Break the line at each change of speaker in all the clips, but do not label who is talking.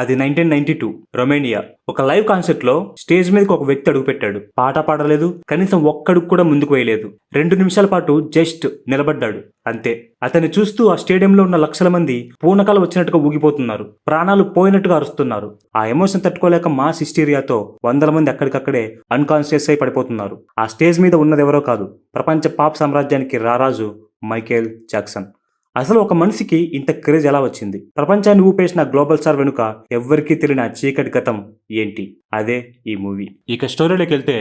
అది 1992 రొమేనియా. ఒక live concert లో స్టేజ్ మీదకి ఒక వ్యక్తి అడుగుపెట్టాడు. పాట పాడలేదు, కనీసం ఒక్కడుగు కూడా ముందుకు వేయలేదు. 2 నిమిషాల పాటు జస్ట్ నిలబడ్డాడు అంతే. అతన్ని చూస్తూ ఆ స్టేడియంలో ఉన్న లక్షల మంది పూనకాలు వచ్చినట్టుగా ఊగిపోతున్నారు, ప్రాణాలు పోయినట్టుగా అరుస్తున్నారు. ఆ ఎమోషన్ తట్టుకోలేక మాస్ హిస్టీరియాతో వందల మంది అక్కడికక్కడే అన్కాన్షియస్ అయి పడిపోతున్నారు. ఆ స్టేజ్ మీద ఉన్నదెవరో కాదు, ప్రపంచ పాప్ సామ్రాజ్యానికి రారాజు మైకేల్ జాక్సన్. అసలు ఒక మనిషికి ఇంత క్రేజ్ ఎలా వచ్చింది? ప్రపంచాన్ని ఊపేసిన గ్లోబల్ స్టార్ వెనుక ఎవ్వరికీ తెలియని ఆ చీకటి గతం ఏంటి? అదే ఈ మూవీ. ఇక స్టోరీలోకి వెళ్తే,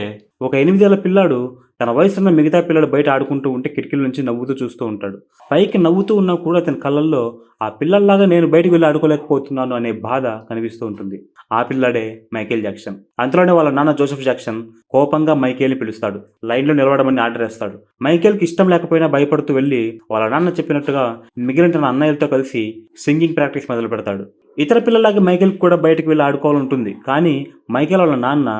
ఒక 8 ఏళ్ల పిల్లాడు తన వయసున్న మిగతా పిల్లలు బయట ఆడుకుంటూ ఉంటే కిటికీల నుంచి నవ్వుతూ చూస్తూ ఉంటాడు. పైకి నవ్వుతూ ఉన్నా కూడా అతని కళ్ళల్లో ఆ పిల్లల్లాగా నేను బయటకు వెళ్ళి ఆడుకోలేకపోతున్నాను అనే బాధ కనిపిస్తూ ఉంటుంది. ఆ పిల్లాడే మైకేల్ జాక్సన్. అంతలోనే వాళ్ళ నాన్న జోసెఫ్ జాక్సన్ కోపంగా మైకేల్ని పిలుస్తాడు. లైన్లో నిలబడమని ఆర్డర్ వేస్తాడు. మైకేల్కి ఇష్టం లేకపోయినా భయపడుతూ వెళ్ళి వాళ్ళ నాన్న చెప్పినట్టుగా మిగిలిన తన అన్నయ్యలతో కలిసి సింగింగ్ ప్రాక్టీస్ మొదలు పెడతాడు. ఇతర పిల్లలాగా మైకేల్కి కూడా బయటకు వెళ్ళి ఆడుకోవాలంటుంది. కానీ మైకేల్ వాళ్ళ నాన్న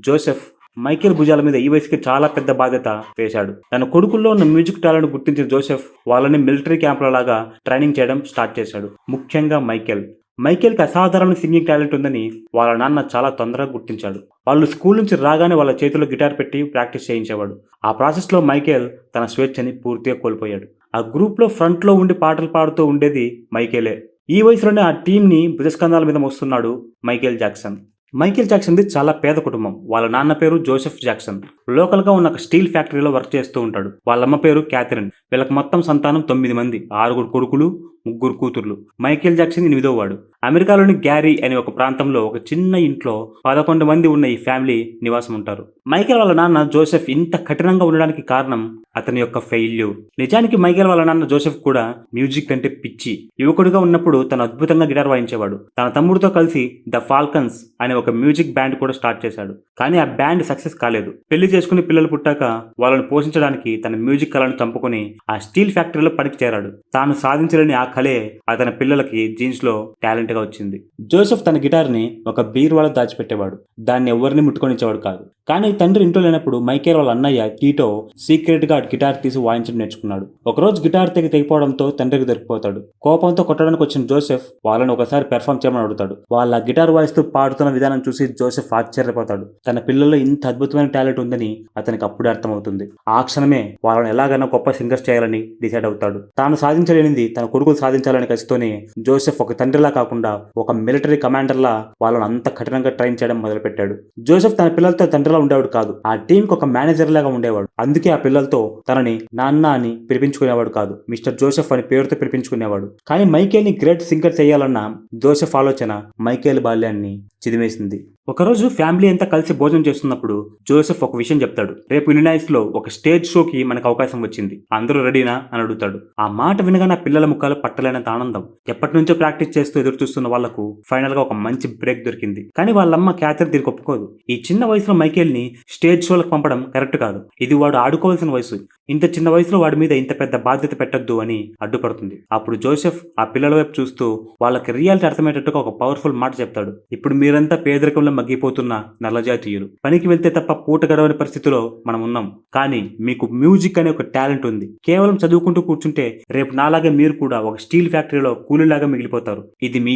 జోసెఫ్ మైకేల్ భుజాల మీద ఈ వయసుకి చాలా పెద్ద బాధ్యత వేశాడు. తన కొడుకుల్లో ఉన్న మ్యూజిక్ టాలెంట్ గుర్తించిన జోసెఫ్ వాళ్ళని మిలిటరీ క్యాంపుల లాగా ట్రైనింగ్ చేయడం స్టార్ట్ చేశాడు. ముఖ్యంగా మైకేల్కి అసాధారణ సింగింగ్ టాలెంట్ ఉందని వాళ్ళ నాన్న చాలా తొందరగా గుర్తించాడు. వాళ్ళు స్కూల్ నుంచి రాగానే వాళ్ళ చేతిలో గిటార్ పెట్టి ప్రాక్టీస్ చేయించేవాడు. ఆ ప్రాసెస్లో మైకేల్ తన స్వేచ్ఛని పూర్తిగా కోల్పోయాడు. ఆ గ్రూప్లో ఫ్రంట్లో ఉండి పాటలు పాడుతూ ఉండేది మైకేలే. ఈ వయసులోనే ఆ టీంని భుజస్కంధాల మీద మోస్తున్నాడు మైకేల్ జాక్సన్. మైకేల్ జాక్సన్ది చాలా పేద కుటుంబం. వాళ్ళ నాన్న పేరు జోసెఫ్ జాక్సన్. లోకల్గా ఉన్న ఒక స్టీల్ ఫ్యాక్టరీలో వర్క్ చేస్తూ ఉంటాడు. వాళ్ళమ్మ పేరు క్యాథరిన్. వీళ్ళకి మొత్తం సంతానం 9 మంది, 6 కొడుకులు, 3 కూతుర్లు. మైకేల్ జాక్సన్ 8వ వాడు. అమెరికాలోని గ్యారీ అనే ఒక ప్రాంతంలో ఒక చిన్న ఇంట్లో 11 మంది ఉన్న ఈ ఫ్యామిలీ నివాసం ఉంటారు. మైకేల్ వాళ్ళ నాన్న జోసెఫ్ ఇంత కఠినంగా ఉండడానికి కారణం అతని యొక్క ఫెయిల్యూర్. నిజానికి మైకేల్ వాళ్ళ నాన్న జోసెఫ్ కూడా మ్యూజిక్ అంటే పిచ్చి. యువకుడిగా ఉన్నప్పుడు తను అద్భుతంగా గిటార్ వాయించేవాడు. తన తమ్ముడితో కలిసి ద ఫాల్కన్స్ అనే ఒక మ్యూజిక్ బ్యాండ్ కూడా స్టార్ట్ చేశాడు. కానీ ఆ బ్యాండ్ సక్సెస్ కాలేదు. పెళ్లి చేసుకుని పిల్లలు పుట్టాక వాళ్ళని పోషించడానికి తన మ్యూజిక్ కళను చంపుకొని ఆ స్టీల్ ఫ్యాక్టరీలో పనికి చేరాడు. తాను సాధించలేని ఆ కళే అతని పిల్లలకి జీన్స్ లో టాలెంట్ గా వచ్చింది. జోసెఫ్ తన గిటార్ ని ఒక బీరువాలో దాచిపెట్టేవాడు. దాన్ని ఎవరిని ముట్టుకొనిచ్చేవాడు కాదు. కానీ తండ్రి ఇంట్లో లేనప్పుడు మైకేల్ వాళ్ళ అన్నయ్య టీటో సీక్రెట్ గా గిటార్ తీసి వాయించడం నేర్చుకున్నాడు. ఒకరోజు గిటార్ తెగిపోవడంతో తండ్రికి దొరికిపోతాడు. కోపంతో కొట్టడానికి వచ్చిన జోసెఫ్ వాళ్ళని ఒకసారి పెర్ఫామ్ చేయమని అడుగుతాడు. వాళ్ళ గిటార్ వాయిస్తూ పాడుతున్న విధానం చూసి జోసెఫ్ ఆశ్చర్యపోతాడు. తన పిల్లల్లో ఇంత అద్భుతమైన టాలెంట్ ఉందని అతనికి అప్పుడే అర్థమవుతుంది. ఆ క్షణమే వాళ్ళని ఎలాగైనా గొప్ప సింగర్స్ చేయాలని డిసైడ్ అవుతాడు. తాను సాధించలేనిది తన కొడుకులు సాధించాలని కసితోనే జోసెఫ్ ఒక తండ్రిలా కాకుండా ఒక మిలిటరీ కమాండర్లా వాళ్ళని అంత కఠినంగా ట్రైన్ చేయడం మొదలుపెట్టాడు. జోసెఫ్ తన పిల్లలతో తండ్రిలా ఉండేవాడు కాదు, ఆ టీంకి ఒక మేనేజర్ లాగా ఉండేవాడు. అందుకే ఆ పిల్లలతో తనని నాన్న అని పిలిపించుకునేవాడు కాదు, మిస్టర్ జోసెఫ్ అని పేరుతో పిలిపించుకునేవాడు. కానీ మైకేల్ ని గ్రేట్ సింగర్ చేయాలన్న జోసెఫ్ ఆలోచన మైకేల్ బాల్యాన్ని చిదిమేసింది. ఒకరోజు ఫ్యామిలీ అంతా కలిసి భోజనం చేస్తున్నప్పుడు జోసెఫ్ ఒక విషయం చెప్తాడు. రేపు ఇలినాయిస్ లో ఒక స్టేజ్ షోకి మనకు అవకాశం వచ్చింది, అందరూ రెడీనా అని అడుగుతాడు. ఆ మాట వినగానే ఆ పిల్లల ముఖాలు పట్టలేనంత ఆనందం. ఎప్పటి నుంచో ప్రాక్టీస్ చేస్తూ ఎదురు చూస్తున్న వాళ్లకు ఫైనల్ గా ఒక మంచి బ్రేక్ దొరికింది. కానీ వాళ్ళమ్మ క్యాథరిన్ దీనికి ఒప్పుకోదు. ఈ చిన్న వయసులో మైకేల్ ని స్టేజ్ షోలకు పంపడం కరెక్ట్ కాదు, ఇది వాడు ఆడుకోవాల్సిన వయసు, ఇంత చిన్న వయసులో వాడి మీద ఇంత పెద్ద బాధ్యత పెట్టొద్దు అని అడ్డుపడుతుంది. అప్పుడు జోసెఫ్ ఆ పిల్లల వైపు చూస్తూ వాళ్ళకి రియాలిటీ అర్థమయ్యేటట్టుగా ఒక పవర్ఫుల్ మాట చెప్తాడు. ఇప్పుడు మీరంతా పేదరికంలో మగ్గిపోతున్న నల్లజాతీయులు, పనికి వెళ్తే తప్ప పూట గడవని పరిస్థితిలో మనం ఉన్నాం. కానీ మీకు మ్యూజిక్ అనే ఒక టాలెంట్ ఉంది. కేవలం చదువుకుంటూ కూర్చుంటే రేపు నాలాగే మీరు కూడా ఒక స్టీల్ ఫ్యాక్టరీలో కూలీలాగా మిగిలిపోతారు. ఇది మీ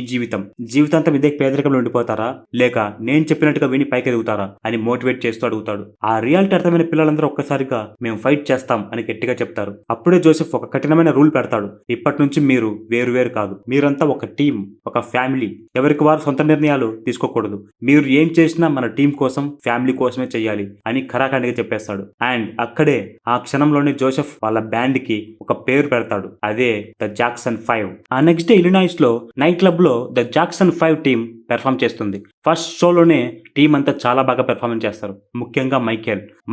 జీవితాంతం ఇదే పేదరికంలో ఉండిపోతారా, లేక నేను చెప్పినట్టుగా విని పైకి ఎదుగుతారా అని మోటివేట్ చేస్తూ అడుగుతాడు. ఆ రియాలిటీ అర్థమైన పిల్లలందరూ ఒక్కసారిగా మేము ఫైట్ చేస్తాం అని గట్టిగా చెప్తారు. అప్పుడే జోసెఫ్ ఒక కఠినమైన రూల్ పెడతాడు. ఇప్పటి నుంచి మీరు వేరు కాదు, మీరంతా ఒక టీం, ఒక ఫ్యామిలీ. ఎవరికి వారు సొంత నిర్ణయాలు తీసుకోకూడదు. మీరు ఏం చేసినా మన టీం కోసం, ఫ్యామిలీ కోసమే చెయ్యాలి అని ఖరాఖండిగా చెప్పేస్తాడు. అండ్ అక్కడే ఆ క్షణంలోనే జోసెఫ్ వాళ్ళ బ్యాండ్ కి ఒక పేరు పెడతాడు. అదే ద జాక్సన్ 5. ఆ నెక్స్ట్ డే ఇలినాయిస్ లో నైట్ క్లబ్ లో ద జాక్సన్ 5 టీం పెర్ఫామ్ చేస్తుంది. ఫస్ట్ షోలోనే టీం అంతా చాలా బాగా పెర్ఫార్మెన్స్ చేస్తారు. ముఖ్యంగా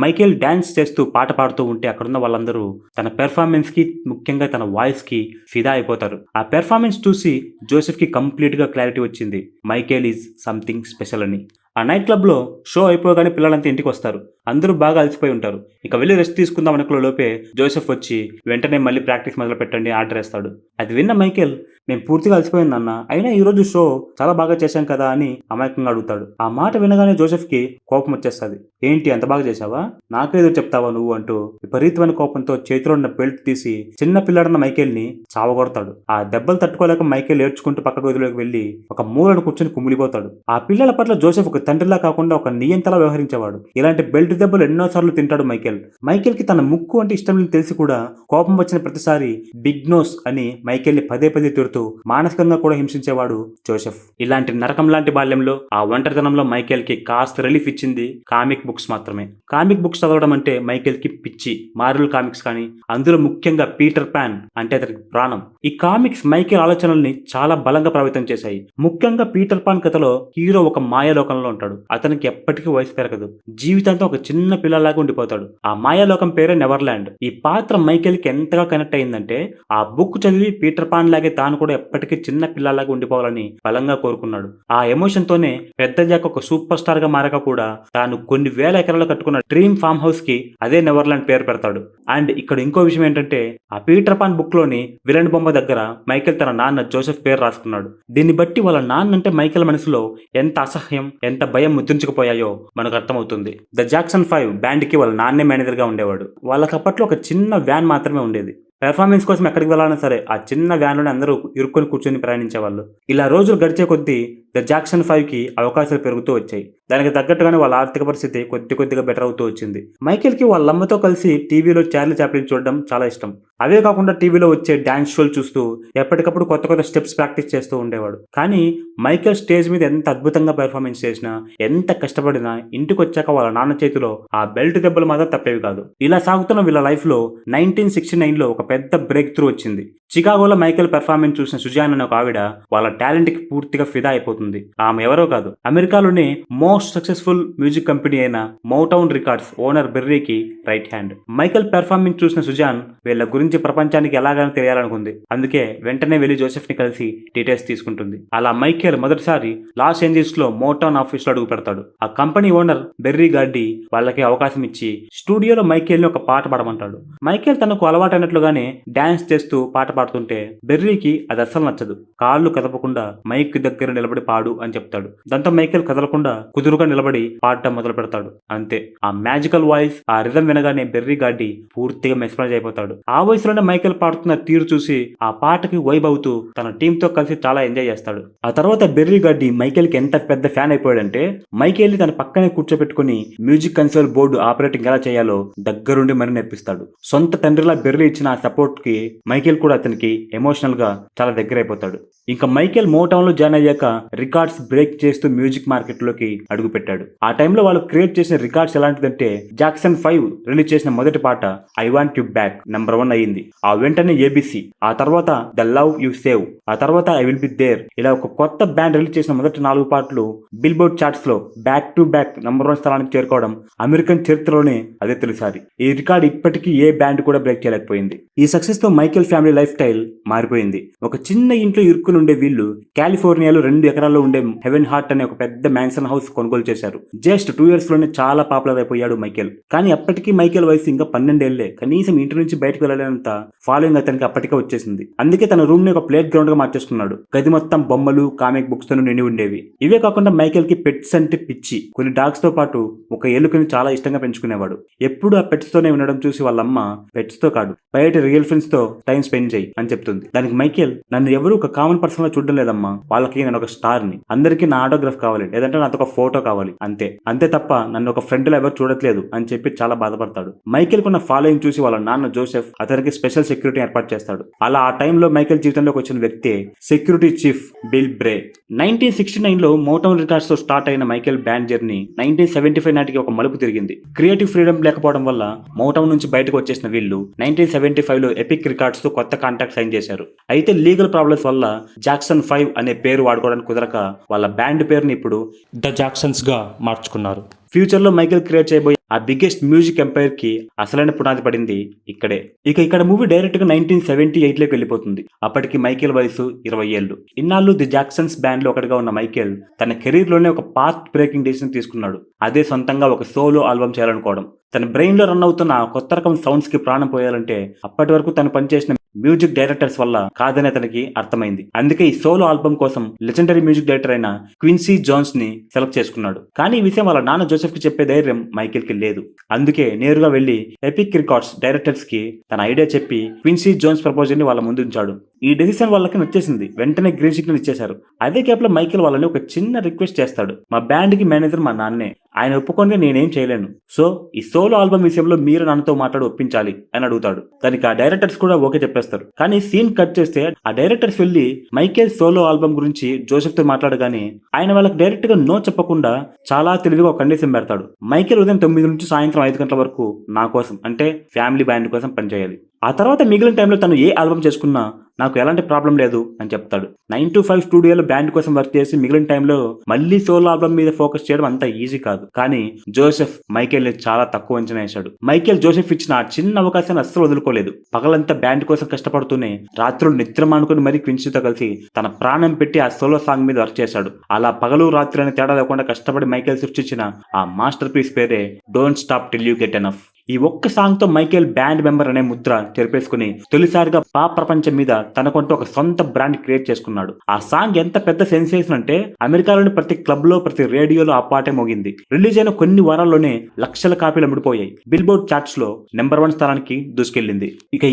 మైకేల్ డాన్స్ చేస్తూ పాట పాడుతూ ఉంటే అక్కడున్న వాళ్ళందరూ తన పెర్ఫార్మెన్స్ కి, ముఖ్యంగా తన వాయిస్ కి ఫిదా అయిపోతారు. ఆ పెర్ఫార్మెన్స్ చూసి జోసెఫ్ కి కంప్లీట్ గా క్లారిటీ వచ్చింది, మైకేల్ ఈజ్ సంథింగ్ స్పెషల్ అని. ఆ నైట్ క్లబ్ లో షో అయిపోగానే పిల్లలంతా ఇంటికి వస్తారు. అందరూ బాగా అలసిపోయి ఉంటారు. ఇక వెళ్ళి రెస్ట్ తీసుకుందాం అనుకునే లోపే జోసెఫ్ వచ్చి వెంటనే మళ్ళీ ప్రాక్టీస్ మొదలు పెట్టండి ఆర్డర్ వేస్తాడు. అది విన్న మైకేల్, మేము పూర్తిగా అలసిపోయింది అన్న, అయినా ఈ రోజు షో చాలా బాగా చేశాం కదా అని అమాయకంగా అడుగుతాడు. ఆ మాట వినగానే జోసెఫ్ కి కోపం వచ్చేస్తుంది. ఏంటి అంత బాగా చేశావా, నాకేదో చెప్తావా నువ్వు అంటూ విపరీతమైన కోపంతో చేతిలో ఉన్న బెల్ట్ తీసి చిన్న పిల్లాడన్న మైకేల్ ని చావగొడతాడు. ఆ దెబ్బలు తట్టుకోలేక మైకేల్ ఏడ్చుకుంటూ పక్క గదిలోకి వెళ్లి ఒక మూలను కూర్చొని కుమిలిపోతాడు. ఆ పిల్లల పట్ల జోసెఫ్ ఒక తండ్రిలా కాకుండా ఒక నియంతలా వ్యవహరించేవాడు. ఇలాంటి బెల్ట్ దెబ్బలు ఎన్నోసార్లు తింటాడు మైకేల్ కి తన ముక్కు అంటే ఇష్టం లేని తెలిసి కూడా కోపం వచ్చిన ప్రతిసారి బిగ్ నోస్ అని మైకేల్ ని పదే పదే తిడుతూ మానసికంగా కూడా హింసించేవాడు జోసెఫ్. ఇలాంటి నరకం లాంటి బాల్యంలో ఆ ఒంటరితనంలో మైకేల్ కి కాస్త రిలీఫ్ ఇచ్చింది కామిక్ బుక్స్ మాత్రమే. కామిక్ బుక్స్ చదవడం అంటే మైకేల్ కి పిచ్చి. మార్వెల్ కామిక్స్ కానీ, అందులో ముఖ్యంగా పీటర్ పాన్ అంటే అతనికి ప్రాణం. ఈ కామిక్స్ మైకేల్ ఆలోచనల్ని చాలా బలంగా ప్రభావితం చేశాయి. ముఖ్యంగా పీటర్ పాన్ కథలో హీరో ఒక మాయాలోకంలో ఉంటాడు. అతనికి ఎప్పటికీ వయసు పెరగదు. జీవితాంతం ఒక చిన్న పిల్లలాగా ఉండిపోతాడు. ఆ మాయాలోకం పేరే నెవర్లాండ్. ఈ పాత్ర మైకేల్ కి ఎంతగా కనెక్ట్ అయిందంటే ఆ బుక్ చదివి పీటర్ పాన్ లాగే తాను కూడా ఎప్పటికీ చిన్న పిల్లలాగా ఉండిపోవాలని బలంగా కోరుకున్నాడు. ఆ ఎమోషన్ తోనే పెద్దయ్యాక ఒక సూపర్ స్టార్ గా మారక కూడా తాను కొన్ని వేల ఎకరాలు కట్టుకున్న డ్రీమ్ ఫామ్ హౌస్ కి అదే నెవర్లాండ్ పేరు పెడతాడు. అండ్ ఇక్కడ ఇంకో విషయం ఏంటంటే ఆ పీటర్ పాన్ బుక్ లోని విలన్ బొమ్మ దగ్గర మైకేల్ తన నాన్న జోసెఫ్ పేరు రాసుకున్నాడు. దీన్ని బట్టి వాళ్ళ నాన్న అంటే మైకేల్ మనసులో ఎంత అసహ్యం, ఎంత భయం ముద్రించుకుపోయాయో మనకు అర్థమవుతుంది. ద జాక్సన్ 5 బ్యాండ్ కి వాళ్ళ నాన్నే మేనేజర్ గా ఉండేవాడు. వాళ్ళకి అప్పట్లో ఒక చిన్న వ్యాన్ మాత్రమే ఉండేది. పెర్ఫార్మెన్స్ కోసం ఎక్కడికి వెళ్ళాలన్నా సరే ఆ చిన్న వ్యాన్లోనే అందరూ ఇరుక్కొని కూర్చొని ప్రయాణించేవాళ్ళు. ఇలా రోజులు గడిచే కొద్దీ ద జాక్సన్ 5 కి అవకాశాలు పెరుగుతూ వచ్చాయి. దానికి తగ్గట్టుగానే వాళ్ళ ఆర్థిక పరిస్థితి కొద్దిగా బెటర్ అవుతూ వచ్చింది. మైకేల్ కి వాళ్ళ అమ్మతో కలిసి టీవీలో చార్లీ చాప్లిన్ చూడడం చాలా ఇష్టం. అవే కాకుండా టీవీలో వచ్చే డాన్స్ షోలు చూస్తూ ఎప్పటికప్పుడు కొత్త స్టెప్స్ ప్రాక్టీస్ చేస్తూ ఉండేవాడు. కానీ మైకేల్ స్టేజ్ మీద ఎంత అద్భుతంగా పెర్ఫార్మెన్స్ చేసినా, ఎంత కష్టపడినా ఇంటికి వచ్చాక వాళ్ళ నాన్న చేతిలో ఆ బెల్ట్ దెబ్బలు మాత్రం తప్పేవి కాదు. ఇలా సాగుతున్న వీళ్ళ లైఫ్ లో 1969లో ఒక పెద్ద బ్రేక్ త్రూ వచ్చింది. చికాగోలో మైకేల్ పెర్ఫార్మెన్స్ చూసిన సుజాన్ అనే ఒక ఆవిడ వాళ్ళ టాలెంట్ కి పూర్తిగా ఫిదా అయిపోతుంది. ఆమె ఎవరో కాదు, అమెరికాలోనే మోస్ట్ సక్సెస్ఫుల్ మ్యూజిక్ కంపెనీ అయిన మౌటౌన్ రికార్డ్స్ ఓనర్ బెర్రీకి రైట్ హ్యాండ్. మైకేల్ పెర్ఫార్మెన్స్ చూసిన సుజాన్ వీళ్ళ గురించి ప్రపంచానికి ఎలాగైనా తెలియాలనుకుంది. అందుకే వెంటనే వెళ్లి జోసెఫ్ ని కలిసి డీటెయిల్స్ తీసుకుంటుంది. అలా మైకేల్ మొదటిసారి లాస్ ఏంజల్స్ లో మౌటౌన్ ఆఫీస్ లో అడుగు పెడతాడు. ఆ కంపెనీ ఓనర్ బెర్రీ గార్డీ వాళ్ళకి అవకాశం ఇచ్చి స్టూడియోలో మైకేల్ ని ఒక పాట పాడమంటాడు. మైకేల్ తనకు అలవాటైనట్లుగానే డాన్స్ చేస్తూ పాట పాడుతుంటే బెర్రీకి అది అస్సలు నచ్చదు. కాళ్ళు కదపకుండా మైక్ దగ్గర నిలబడి పాడు అని చెప్తాడు. దాంతో మైకేల్ కదలకుండా కుదురుగా నిలబడి పాడటం మొదలు పెడతాడు. అంతే, ఆ మ్యాజికల్ వాయిస్, ఆ రిథం వినగానే బెర్రీ గార్డీ పూర్తిగా మెస్మరైజ్ అయిపోతాడు. ఆ వయసులోనే మైకేల్ పాడుతున్న తీరు చూసి ఆ పాటకి వైబ్ అవుతూ తన టీమ్ తో కలిసి చాలా ఎంజాయ్ చేస్తాడు. ఆ తర్వాత బెర్రీ గార్డీ మైకేల్ కి ఎంత పెద్ద ఫ్యాన్ అయిపోయాడంటే మైకేల్ ని తన పక్కనే కూర్చోబెట్టుకుని మ్యూజిక్ కన్సోల్ బోర్డు ఆపరేటింగ్ ఎలా చేయాలో దగ్గరుండి మరి నేర్పిస్తాడు. సొంత తండ్రిలా బెర్రీ ఇచ్చిన ఆ సపోర్ట్ కి మైకేల్ కూడా అతనికి ఎమోషనల్ గా చాలా దగ్గర అయిపోతాడు. ఇంకా మైకేల్ మోటౌన్ లో జాయిన్ అయ్యాక రికార్డ్స్ బ్రేక్ చేస్తూ మ్యూజిక్ మార్కెట్ లోకి అడుగు పెట్టాడు. ఆ టైంలో వాళ్ళు క్రియేట్ చేసిన రికార్డ్స్ ఎలాంటిదంటే జాక్సన్ 5 రిలీజ్ చేసిన మొదటి పాట I want you back number 1 అయ్యింది. ఆ వెంటనే ఏబిసి, ఆ తర్వాత ద లవ్ యు సేవ్, ఆ తర్వాత ఐ విల్ బి దేర్, ఇలా ఒక కొత్త బ్యాండ్ రిలీజ్ చేసిన మొదటి 4 పాటలు బిల్ బోర్డ్ చార్ట్స్ లో బ్యాక్ టు బ్యాక్ నంబర్ 1 స్థానానికి చేరుకోవడం అమెరికన్ చరిత్రలోనే అదే తొలిసారి. ఈ రికార్డ్ ఇప్పటికీ ఏ బ్యాండ్ కూడా బ్రేక్ చేయలేకపోయింది. ఈ సక్సెస్ తో మైకేల్ ఫ్యామిలీ లైఫ్ స్టైల్ మారిపోయింది. ఒక చిన్న ఇంట్లో ఇరుక్కుని ఉండే వీళ్ళు కాలిఫోర్నియాలో 2 ఎకరాల్లో ఉండే హెవెన్ హార్ట్ అనే ఒక పెద్ద మ్యాన్సన్ హౌస్ కొనుగోలు చేశారు. జస్ట్ 2 years లోనే చాలా పాపులర్ అయిపోయాడు మైకేల్. కానీ అప్పటికీ మైకేల్ వయసు ఇంకా 12 ఏళ్లే. కనీసం ఇంటి నుంచి బయటకు వెళ్ళలేనంత ఫాలోయింగ్ అతనికి అప్పటికే వచ్చేసింది. అందుకే తన రూమ్ ని ఒక ప్లే గ్రౌండ్ గా మార్చేసుకున్నాడు. గది మొత్తం బొమ్మలు, కామిక్ బుక్స్ తో నిండి ఉండేవి. ఇవే కాకుండా మైకేల్ కి పెట్స్ అంటే పిచ్చి. కొన్ని డాగ్స్ తో పాటు ఒక ఎలుకని చాలా ఇష్టంగా పెంచుకునేవాడు. ఎప్పుడు ఆ పెట్స్ తోనే ఉండడం చూసి వాళ్ళమ్మ పెట్స్ తో కాదు, బయట రియల్ ఫ్రెండ్స్ తో టైం స్పెండ్ చేయి అని చెప్తుంది. దానికి మైకేల్, నన్ను ఎవరు ఒక కామన్ పర్సన్ లా చూడడం లేదమ్మా, వాళ్ళకి నేను ఒక స్టార్ ని, అందరికీ నా ఆటోగ్రాఫ్ కావాలి, లేదంటే నాతో ఒక ఫోటో కావాలి, అంతే తప్ప నన్ను ఒక ఫ్రెండ్ లా ఎవరు చూడట్లేదు అని చెప్పి చాలా బాధపడతాడు. మైకేల్ కున్న ఫాలోయింగ్ చూసి వాళ్ళ నాన్న జోసెఫ్ అతనికి స్పెషల్ సెక్యూరిటీ ఏర్పాటు చేస్తాడు. అలా ఆ టైంలో మైకేల్ జీవితంలోకి వచ్చిన వ్యక్తి సెక్యూరిటీ చీఫ్ బిల్ బ్రే. 1969లో మోటౌన్ రికార్డ్స్ తో స్టార్ట్ అయిన మైకేల్ బ్యాండ్ జర్నీ 1975 నాటికి ఒక మలుపు తిరిగింది. క్రియేటివ్ ఫ్రీడమ్ లేకపోవడం వల్ల మోటౌన్ నుంచి బయటకు వచ్చేసిన వీళ్ళు 1975లో ఎపిక్ రికార్డ్స్ తో కొత్త కాంట్రాక్ట్ సైన్ చేశారు. అయితే లీగల్ ప్రాబ్లమ్స్ వల్ల జాక్సన్ 5 అనే పేరు వాడుకోవడానికి కుదరక వాళ్ళ బ్యాండ్ పేరుని ఇప్పుడు ద జాక్సన్స్ గా మార్చుకున్నారు. ఫ్యూచర్ లో మైకేల్ క్రియేట్ చేయబోయే ఆ బిగ్గెస్ట్ మ్యూజిక్ ఎంపైర్ కి అసలైన పునాది పడింది ఇక్కడే. ఇక్కడ మూవీ డైరెక్ట్ గా 1978లోకి వెళ్ళిపోతుంది. అప్పటికి మైకేల్ వయసు 20 ఏళ్లు. ఇన్నాళ్ళు ది జాక్సన్స్ బ్యాండ్ లో ఒకటిగా ఉన్న మైకేల్ తన కెరీర్ లోనే ఒక పాత్ బ్రేకింగ్ డెసిషన్ తీసుకున్నాడు. అదే సొంతంగా ఒక సోలో ఆల్బమ్ చేయాలనుకోవడం. తన బ్రెయిన్ లో రన్ అవుతున్న కొత్త రకం సౌండ్స్ కి ప్రాణం పోయాలంటే అప్పటి వరకు తను పనిచేసిన మ్యూజిక్ డైరెక్టర్స్ వల్ల కాదని అతనికి అర్థమైంది. అందుకే ఈ సోలో ఆల్బమ్ కోసం లెజెండరీ మ్యూజిక్ డైరెక్టర్ అయిన క్విన్సీ జోన్స్ ని సెలెక్ట్ చేసుకున్నాడు. కానీ ఈ విషయం వాళ్ళ నాన్న జోసెఫ్ కి చెప్పే ధైర్యం మైకేల్ కి లేదు. అందుకే నేరుగా వెళ్లి ఎపిక్ రికార్డ్స్ డైరెక్టర్స్ కి తన ఐడియా చెప్పి క్విన్సీ జోన్స్ ప్రపోజల్ ని వాళ్ళ ముందు ఉంచాడు. ఈ డెసిషన్ వాళ్ళకి నచ్చేసింది. వెంటనే గ్రీన్ సిగ్నల్ ఇచ్చేశారు. అదే గ్యాప్ లో మైకేల్ వాళ్ళని ఒక చిన్న రిక్వెస్ట్ చేస్తాడు. మా బ్యాండ్ కి మేనేజర్ మా నాన్నే, ఆయన ఒప్పుకొని నేనేం చేయలేను. సో ఈ సోలో ఆల్బమ్ విషయంలో మీరు నాన్నతో మాట్లాడి ఒప్పించాలి అని అడుగుతాడు. దానికి ఆ డైరెక్టర్స్ కూడా ఓకే చెప్పేస్తారు. కానీ సీన్ కట్ చేస్తే ఆ డైరెక్టర్స్ వెళ్లి మైకేల్ సోలో ఆల్బమ్ గురించి జోసెఫ్ తో మాట్లాడగానే ఆయన వాళ్ళకి డైరెక్ట్ గా నో చెప్పకుండా చాలా తెలివిగా ఒక కండిషన్ పెడతాడు. మైకేల్ ఉదయం 9 నుంచి సాయంత్రం 5 గంటల వరకు నా కోసం అంటే ఫ్యామిలీ బ్యాండ్ కోసం పనిచేయాలి. ఆ తర్వాత మిగిలిన టైంలో తను ఏ ఆల్బమ్ చేసుకున్నా నాకు ఎలాంటి ప్రాబ్లం లేదు అని చెప్తాడు. 9 to 5 స్టూడియోలో బ్యాండ్ కోసం వర్క్ చేసి మిగిలిన టైంలో మళ్ళీ సోలో ఆల్బమ్ మీద ఫోకస్ చేయడం అంత ఈజీ కాదు. కానీ జోసెఫ్ మైకేల్ ని చాలా తక్కువ అంచనా వేశాడు. మైకేల్ జోసెఫ్ ఇచ్చిన ఆ చిన్న అవకాశాన్ని అస్సలు వదులుకోలేదు. పగలంతా బ్యాండ్ కోసం కష్టపడుతూనే రాత్రులు నిద్ర మానుకుని మరీ క్విన్సీతో కలిసి తన ప్రాణం పెట్టి ఆ సోలో సాంగ్ మీద వర్క్ చేశాడు. అలా పగలు రాత్రి అనే తేడా లేకుండా కష్టపడి మైకేల్ సృష్టించిన ఆ మాస్టర్ పీస్ పేరే don't stop till you get enough. ఈ ఒక్క సాంగ్ తో మైకేల్ బ్యాండ్ మెంబర్ అనే ముద్ర చెరిపేసుకుని తొలిసారిగా పాప్ ప్రపంచం మీద తనకంటూ ఒక సొంత బ్రాండ్ క్రియేట్ చేసుకున్నాడు. ఆ సాంగ్ ఎంత పెద్ద సెన్సేషన్ అంటే అమెరికాలోని ప్రతి క్లబ్ లో ప్రతి రేడియోలో ఆ పాటే మోగింది. రిలీజ్ అయిన కొన్ని వారాల్లోనే లక్షల కాపీలు అమ్ముడిపోయాయి. బిల్ బోర్డ్ చార్ట్స్ లో నెంబర్ 1 స్థానానికి దూసుకెళ్లింది.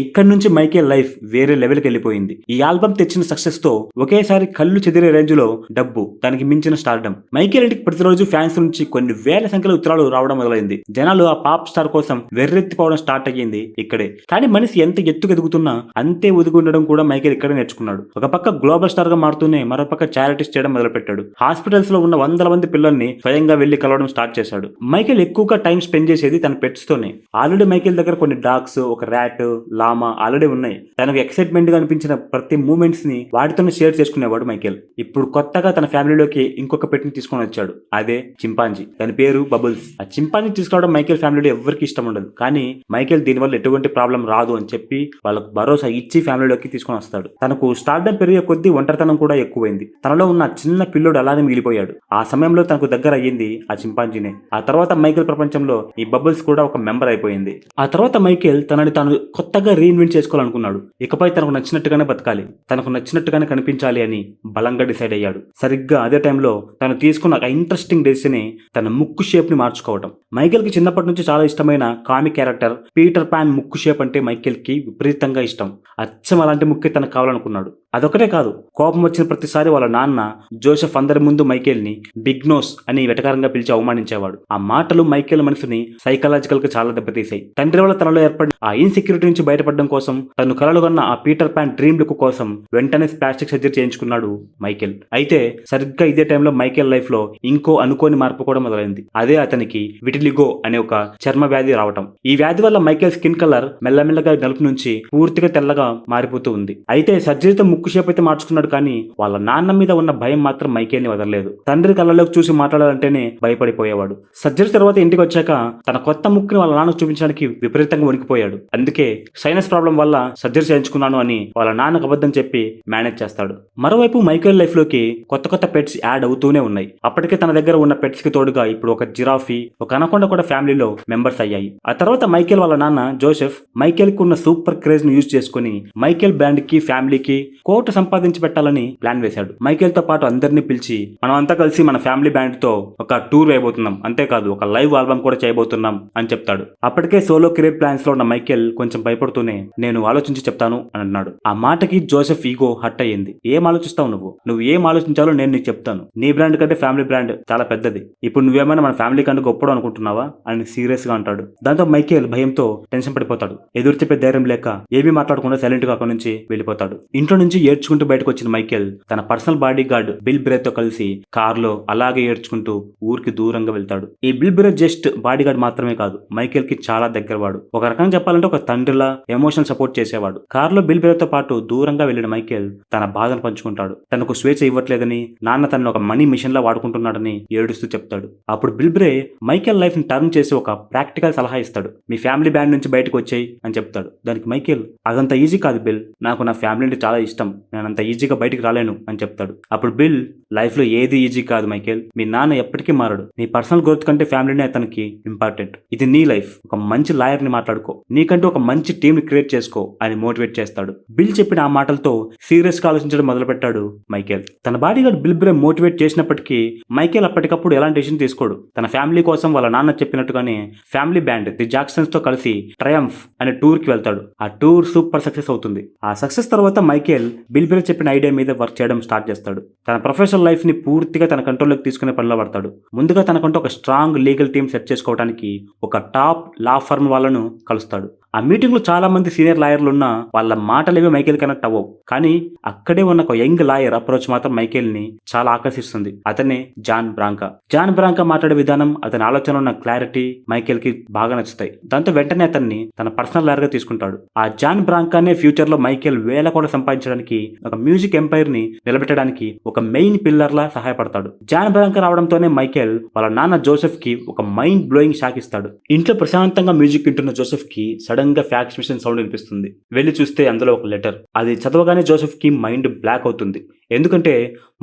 ఇక్కడి నుంచి మైకేల్ లైఫ్ వేరే లెవెల్ కి వెళ్ళిపోయింది. ఈ ఆల్బమ్ తెచ్చిన సక్సెస్ తో ఒకేసారి కళ్ళు చెదిరే రేంజ్ లో డబ్బు, దానికి మించిన స్టార్డమ్. మైకేల్ ఇంటికి ప్రతిరోజు ఫ్యాన్స్ నుంచి కొన్ని వేల సంఖ్యలో ఉత్తరాలు రావడం మొదలైంది. జనాలు ఆ పాప్ స్టార్ కోసం వెర్రెత్తిపోవడం స్టార్ట్ అయ్యింది ఇక్కడే. కానీ మనిషి ఎంత ఎత్తుకు ఎదుగుతున్నా అంతే ఒదిగి ఉండడం కూడా మైకేల్ ఇక్కడే నేర్చుకున్నాడు. ఒక పక్క గ్లోబల్ స్టార్ గా మారుతూనే మరో పక్క చారిటీస్ చేయడం మొదలుపెట్టాడు. హాస్పిటల్స్ లో ఉన్న 100 మంది పిల్లల్ని స్వయంగా వెళ్లి కలవడం స్టార్ట్ చేశాడు. మైకేల్ ఎక్కువగా టైం స్పెండ్ చేసేది తన పెట్స్ తోనే. ఆల్రెడీ మైకేల్ దగ్గర కొన్ని డాగ్స్, ఒక ర్యాట్, లామా ఆల్రెడీ ఉన్నాయి. తనకు ఎక్సైట్మెంట్ గా అనిపించిన ప్రతి మూమెంట్స్ ని వాటితోనే షేర్ చేసుకునేవాడు మైకేల్. ఇప్పుడు కొత్తగా తన ఫ్యామిలీలోకి ఇంకొక పెట్ ని తీసుకొని వచ్చాడు. అదే చింపాంజీ. దాని పేరు బబుల్స్. ఆ చింపాంజీ తీసుకురావడం మైకేల్ ఫ్యామిలీలో ఎవరికి ఇష్టం ఉండదు. కానీ మైకేల్ దీనివల్ల ఎటువంటి ప్రాబ్లం రాదు అని చెప్పి వాళ్ళకు భరోసా ఇచ్చి ఫ్యామిలీలోకి తీసుకొని వస్తాడు. తనకు స్టార్డమ్ పెరిగే కొద్దీ ఒంటరితనం కూడా ఎక్కువైంది. తనలో ఉన్న చిన్న పిల్లోడు అలానే మిగిలిపోయాడు. ఆ సమయంలో తనకు దగ్గర అయ్యింది ఆ చింపాంజీనే. ఆ తర్వాత మైకేల్ ప్రపంచంలో ఈ బబుల్స్ కూడా ఒక మెంబర్ అయిపోయింది. ఆ తర్వాత మైకేల్ తనని తాను కొత్తగా రీఇన్వెంట్ చేసుకోవాలనుకున్నాడు. ఇకపై తనకు నచ్చినట్టుగానే బతకాలి, తనకు నచ్చినట్టుగానే కనిపించాలి అని బలంగా డిసైడ్ అయ్యాడు. సరిగ్గా అదే టైంలో తను తీసుకున్న ఒక ఇంట్రెస్టింగ్ డెసిషన్ తన ముక్కు షేప్ ని మార్చుకోవడం. మైకేల్ కి చిన్నప్పటి నుంచి చాలా ఇష్టమైన కామిక్ క్యారెక్టర్ పీటర్ పాన్ ముక్కు షేప్ అంటే మైకేల్ కి విపరీతంగా ఇష్టం. అచ్చం అలాంటి ముక్కే తనకు కావాలనుకున్నాడు. అదొకటే కాదు, కోపం వచ్చిన ప్రతిసారి వాళ్ళ నాన్న జోసెఫ్ అందరి ముందు మైకేల్ ని బిగ్ నోస్ అని వెటకారంగా పిలిచి అవమానించేవాడు. ఆ మాటలు మైకేల్ మనసుని సైకలాజికల్ గా చాలా దెబ్బతీశాయి. తండ్రి వల్ల తనలో ఏర్పడిన ఆ ఇన్సెక్యూరిటీ నుంచి బయటపడడం కోసం, తను కలలు కన్న ఆ పీటర్ పాన్ డ్రీమ్ లుక్ కోసం వెంటనే ప్లాస్టిక్ సర్జరీ చేయించుకున్నాడు మైకేల్. అయితే సరిగ్గా ఇదే టైంలో మైకేల్ లైఫ్ లో ఇంకో అనుకోని మార్పు కూడా మొదలైంది. అదే అతనికి విటిలిగో అనే ఒక చర్మ వ్యాధి రావటం. ఈ వ్యాధి వల్ల మైకేల్ స్కిన్ కలర్ మెల్లమెల్లగా నలుపు నుంచి పూర్తిగా తెల్లగా మారిపోతూ ఉంది. అయితే సర్జరీతో ముక్కు షేప్ అయితే మార్చుకున్నాడు. కానీ వాళ్ళ నాన్న మీద ఉన్న భయం మాత్రం మైకేల్ ని వదలలేదు. తండ్రి కళ్ళలోకి చూసి మాట్లాడాలంటేనే భయపడిపోయేవాడు. సర్జరీ తర్వాత ఇంటికి వచ్చాక తన కొత్త ముక్కుని వాళ్ళ నాన్నకు చూపించడానికి విపరీతంగా వణికిపోయాడు. అందుకే సైనస్ ప్రాబ్లం వల్ల సర్జరీ చేయించుకున్నాను అని వాళ్ళ నాన్నకు అబద్ధం చెప్పి మేనేజ్ చేస్తాడు. మరోవైపు మైకేల్ లైఫ్ లోకి కొత్త కొత్త పెట్స్ యాడ్ అవుతూనే ఉన్నాయి. అప్పటికే తన దగ్గర ఉన్న పెట్స్ కి తోడుగా ఇప్పుడు ఒక జిరాఫీ, ఒక అనకొండ కూడా ఫ్యామిలీలో మెంబర్స్ అయ్యాయి. ఆ తర్వాత మైకేల్ వాళ్ళ నాన్న జోసెఫ్ మైకేల్ కు ఉన్న సూపర్ క్రేజ్ ను యూజ్ చేసుకుని మైకేల్ బ్యాండ్ కి ఫ్యామిలీకి కోట్లు సంపాదించి పెట్టాలని ప్లాన్ వేశాడు. మైకేల్ తో పాటు అందరినీ పిలిచి మనం అంతా కలిసి మన ఫ్యామిలీ బ్యాండ్ తో ఒక టూర్ వేయబోతున్నాం, అంతేకాదు ఒక లైవ్ ఆల్బమ్ కూడా చేయబోతున్నాం అని చెప్తాడు. అప్పటికే సోలో కెరీర్ ప్లాన్స్ లో ఉన్న మైకేల్ కొంచెం భయపడుతూనే నేను ఆలోచించి చెప్తాను అని అన్నాడు. ఆ మాటకి జోసెఫ్ ఈగో హట్ అయ్యింది. ఏం ఆలోచిస్తావు నువ్వు ఏం ఆలోచించాలో నేను నీకు చెప్తాను. నీ బ్రాండ్ కంటే ఫ్యామిలీ బ్రాండ్ చాలా పెద్దది. ఇప్పుడు నువ్వేమైనా మన ఫ్యామిలీ కంటే గొప్పడు అనుకుంటున్నావా అని సీరియస్ గా అంటాడు. దాంతో మైకేల్ భయంతో టెన్షన్ పడిపోతాడు. ఎదురు చెప్పే ధైర్యం లేక ఏమీ మాట్లాడకుండా సైలెంట్ గా అక్కడి నుంచి వెళ్ళిపోతాడు. ఇంట్లో నుంచి ఏడ్చుకుంటూ బయటకు వచ్చిన మైకేల్ తన పర్సనల్ బాడీ గార్డ్ బిల్ బ్రే తో కలిసి కారులో అలాగే ఏడ్చుకుంటూ ఊరికి దూరంగా వెళ్తాడు. ఈ బిల్ బ్రే జస్ట్ బాడీ గార్డ్ మాత్రమే కాదు, మైకేల్ కి చాలా దగ్గరవాడు. ఒక రకంగా చెప్పాలంటే ఒక తండ్రిలా ఎమోషనల్ సపోర్ట్ చేసేవాడు. కారులో బిల్ బ్రే తో పాటు దూరంగా వెళ్లిన మైకేల్ తన బాధను పంచుకుంటాడు. తనకు స్వేచ్ఛ ఇవ్వట్లేదని, నాన్న తనను ఒక మనీ మిషన్ లా వాడుకుంటున్నాడని ఏడుస్తూ చెప్తాడు. అప్పుడు బిల్ బ్రే మైకేల్ లైఫ్ ని టర్న్ చేసి ఒక ప్రాక్టికల్ సలహా ఇస్తాడు. మీ ఫ్యామిలీ బ్యాండ్ నుంచి బయటకు వచ్చేయి అని చెప్తాడు. దానికి మైకేల్, అదంత ఈజీ కాదు బిల్, నాకు నా ఫ్యామిలీ అంటే చాలా ఇష్టం, నేను అంత ఈజీగా బయటికి రాలేను అని చెప్తాడు. అప్పుడు బిల్, లైఫ్ లో ఏది ఈజీ కాదు మైకేల్, మీ నాన్న ఎప్పటికీ మారడు, నీ పర్సనల్ గ్రోత్ కంటే ఫ్యామిలీనే అతనికి ఇంపార్టెంట్, ఇది నీ లైఫ్, ఒక మంచి లాయర్ ని మాట్లాడుకో, నీకంటూ ఒక మంచి టీం ని క్రియేట్ చేసుకో అని మోటివేట్ చేస్తాడు. బిల్ చెప్పిన ఆ మాటలతో సీరియస్ గా ఆలోచించడం మొదలు పెట్టాడు మైకేల్. తన బాడీ గార్డ్ బిల్ బ్రే మోటివేట్ చేసినప్పటికీ మైకేల్ అప్పటికప్పుడు ఎలాంటి డెసిషన్ తీసుకోడు. తన ఫ్యామిలీ కోసం వాళ్ళ నాన్న చెప్పినట్టుగానే ఫ్యామిలీ బ్యాండ్ ది జాక్సన్స్ తో కలిసి ట్రయంఫ్ అనే టూర్ కి వెళ్తాడు. ఆ టూర్ సూపర్ సక్సెస్ అవుతుంది. ఆ సక్సెస్ తర్వాత మైకేల్ బిల్ బ్రే చెప్పిన ఐడియా మీద వర్క్ చేయడం స్టార్ట్ చేస్తాడు. తన ప్రొఫెషనల్ లైఫ్ ని పూర్తిగా తన కంట్రోల్లోకి తీసుకునే పనిలో పడతాడు. ముందుగా తనకంటూ ఒక స్ట్రాంగ్ లీగల్ టీమ్ సెట్ చేసుకోవడానికి ఒక టాప్ లా ఫర్మ్ వాళ్ళను కలుస్తాడు. ఆ మీటింగ్ లో చాలా మంది సీనియర్ లాయర్లు ఉన్నా వాళ్ళ మాటలేవీ మైకేల్ కనెక్ట్ అవ్వవు. కానీ అక్కడే ఉన్న ఒక యంగ్ లాయర్ అప్రోచ్ మాత్రం మైకేల్ ని చాలా ఆకర్షిస్తుంది. అతనే జాన్ బ్రాంకా. జాన్ బ్రాంకా మాట్లాడే విధానం, అతని ఆలోచనలో ఉన్న క్లారిటీ మైకేల్ కి బాగా నచ్చుతాయి. దాంతో వెంటనే అతన్ని తన పర్సనల్ లాయర్ గా తీసుకుంటాడు. ఆ జాన్ బ్రాంకానే ఫ్యూచర్ లో మైకేల్ వేల కోట్లు సంపాదించడానికి, ఒక మ్యూజిక్ ఎంపైర్ ని నిలబెట్టడానికి ఒక మెయిన్ పిల్లర్ లా సహాయపడతాడు. జాన్ బ్రాంకా రావడంతోనే మైకేల్ వాళ్ళ నాన్న జోసెఫ్ కి ఒక మైండ్ బ్లోయింగ్ షాక్ ఇస్తాడు. ఇంట్లో ప్రశాంతంగా మ్యూజిక్ వింటున్న జోసెఫ్ కి సడన్ గా ఫ్యాక్స్ మిషన్ సౌండ్ వినిపిస్తుంది. వెళ్లి చూస్తే అందులో ఒక లెటర్. అది చదవగానే జోసెఫ్ కి మైండ్ బ్లాక్ అవుతుంది. ఎందుకంటే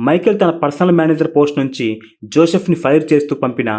మైకేల్ తన పర్సనల్ మేనేజర్ పోస్ట్ నుంచి జోసెఫ్ ని ఫైర్ చేస్తూ పంపిన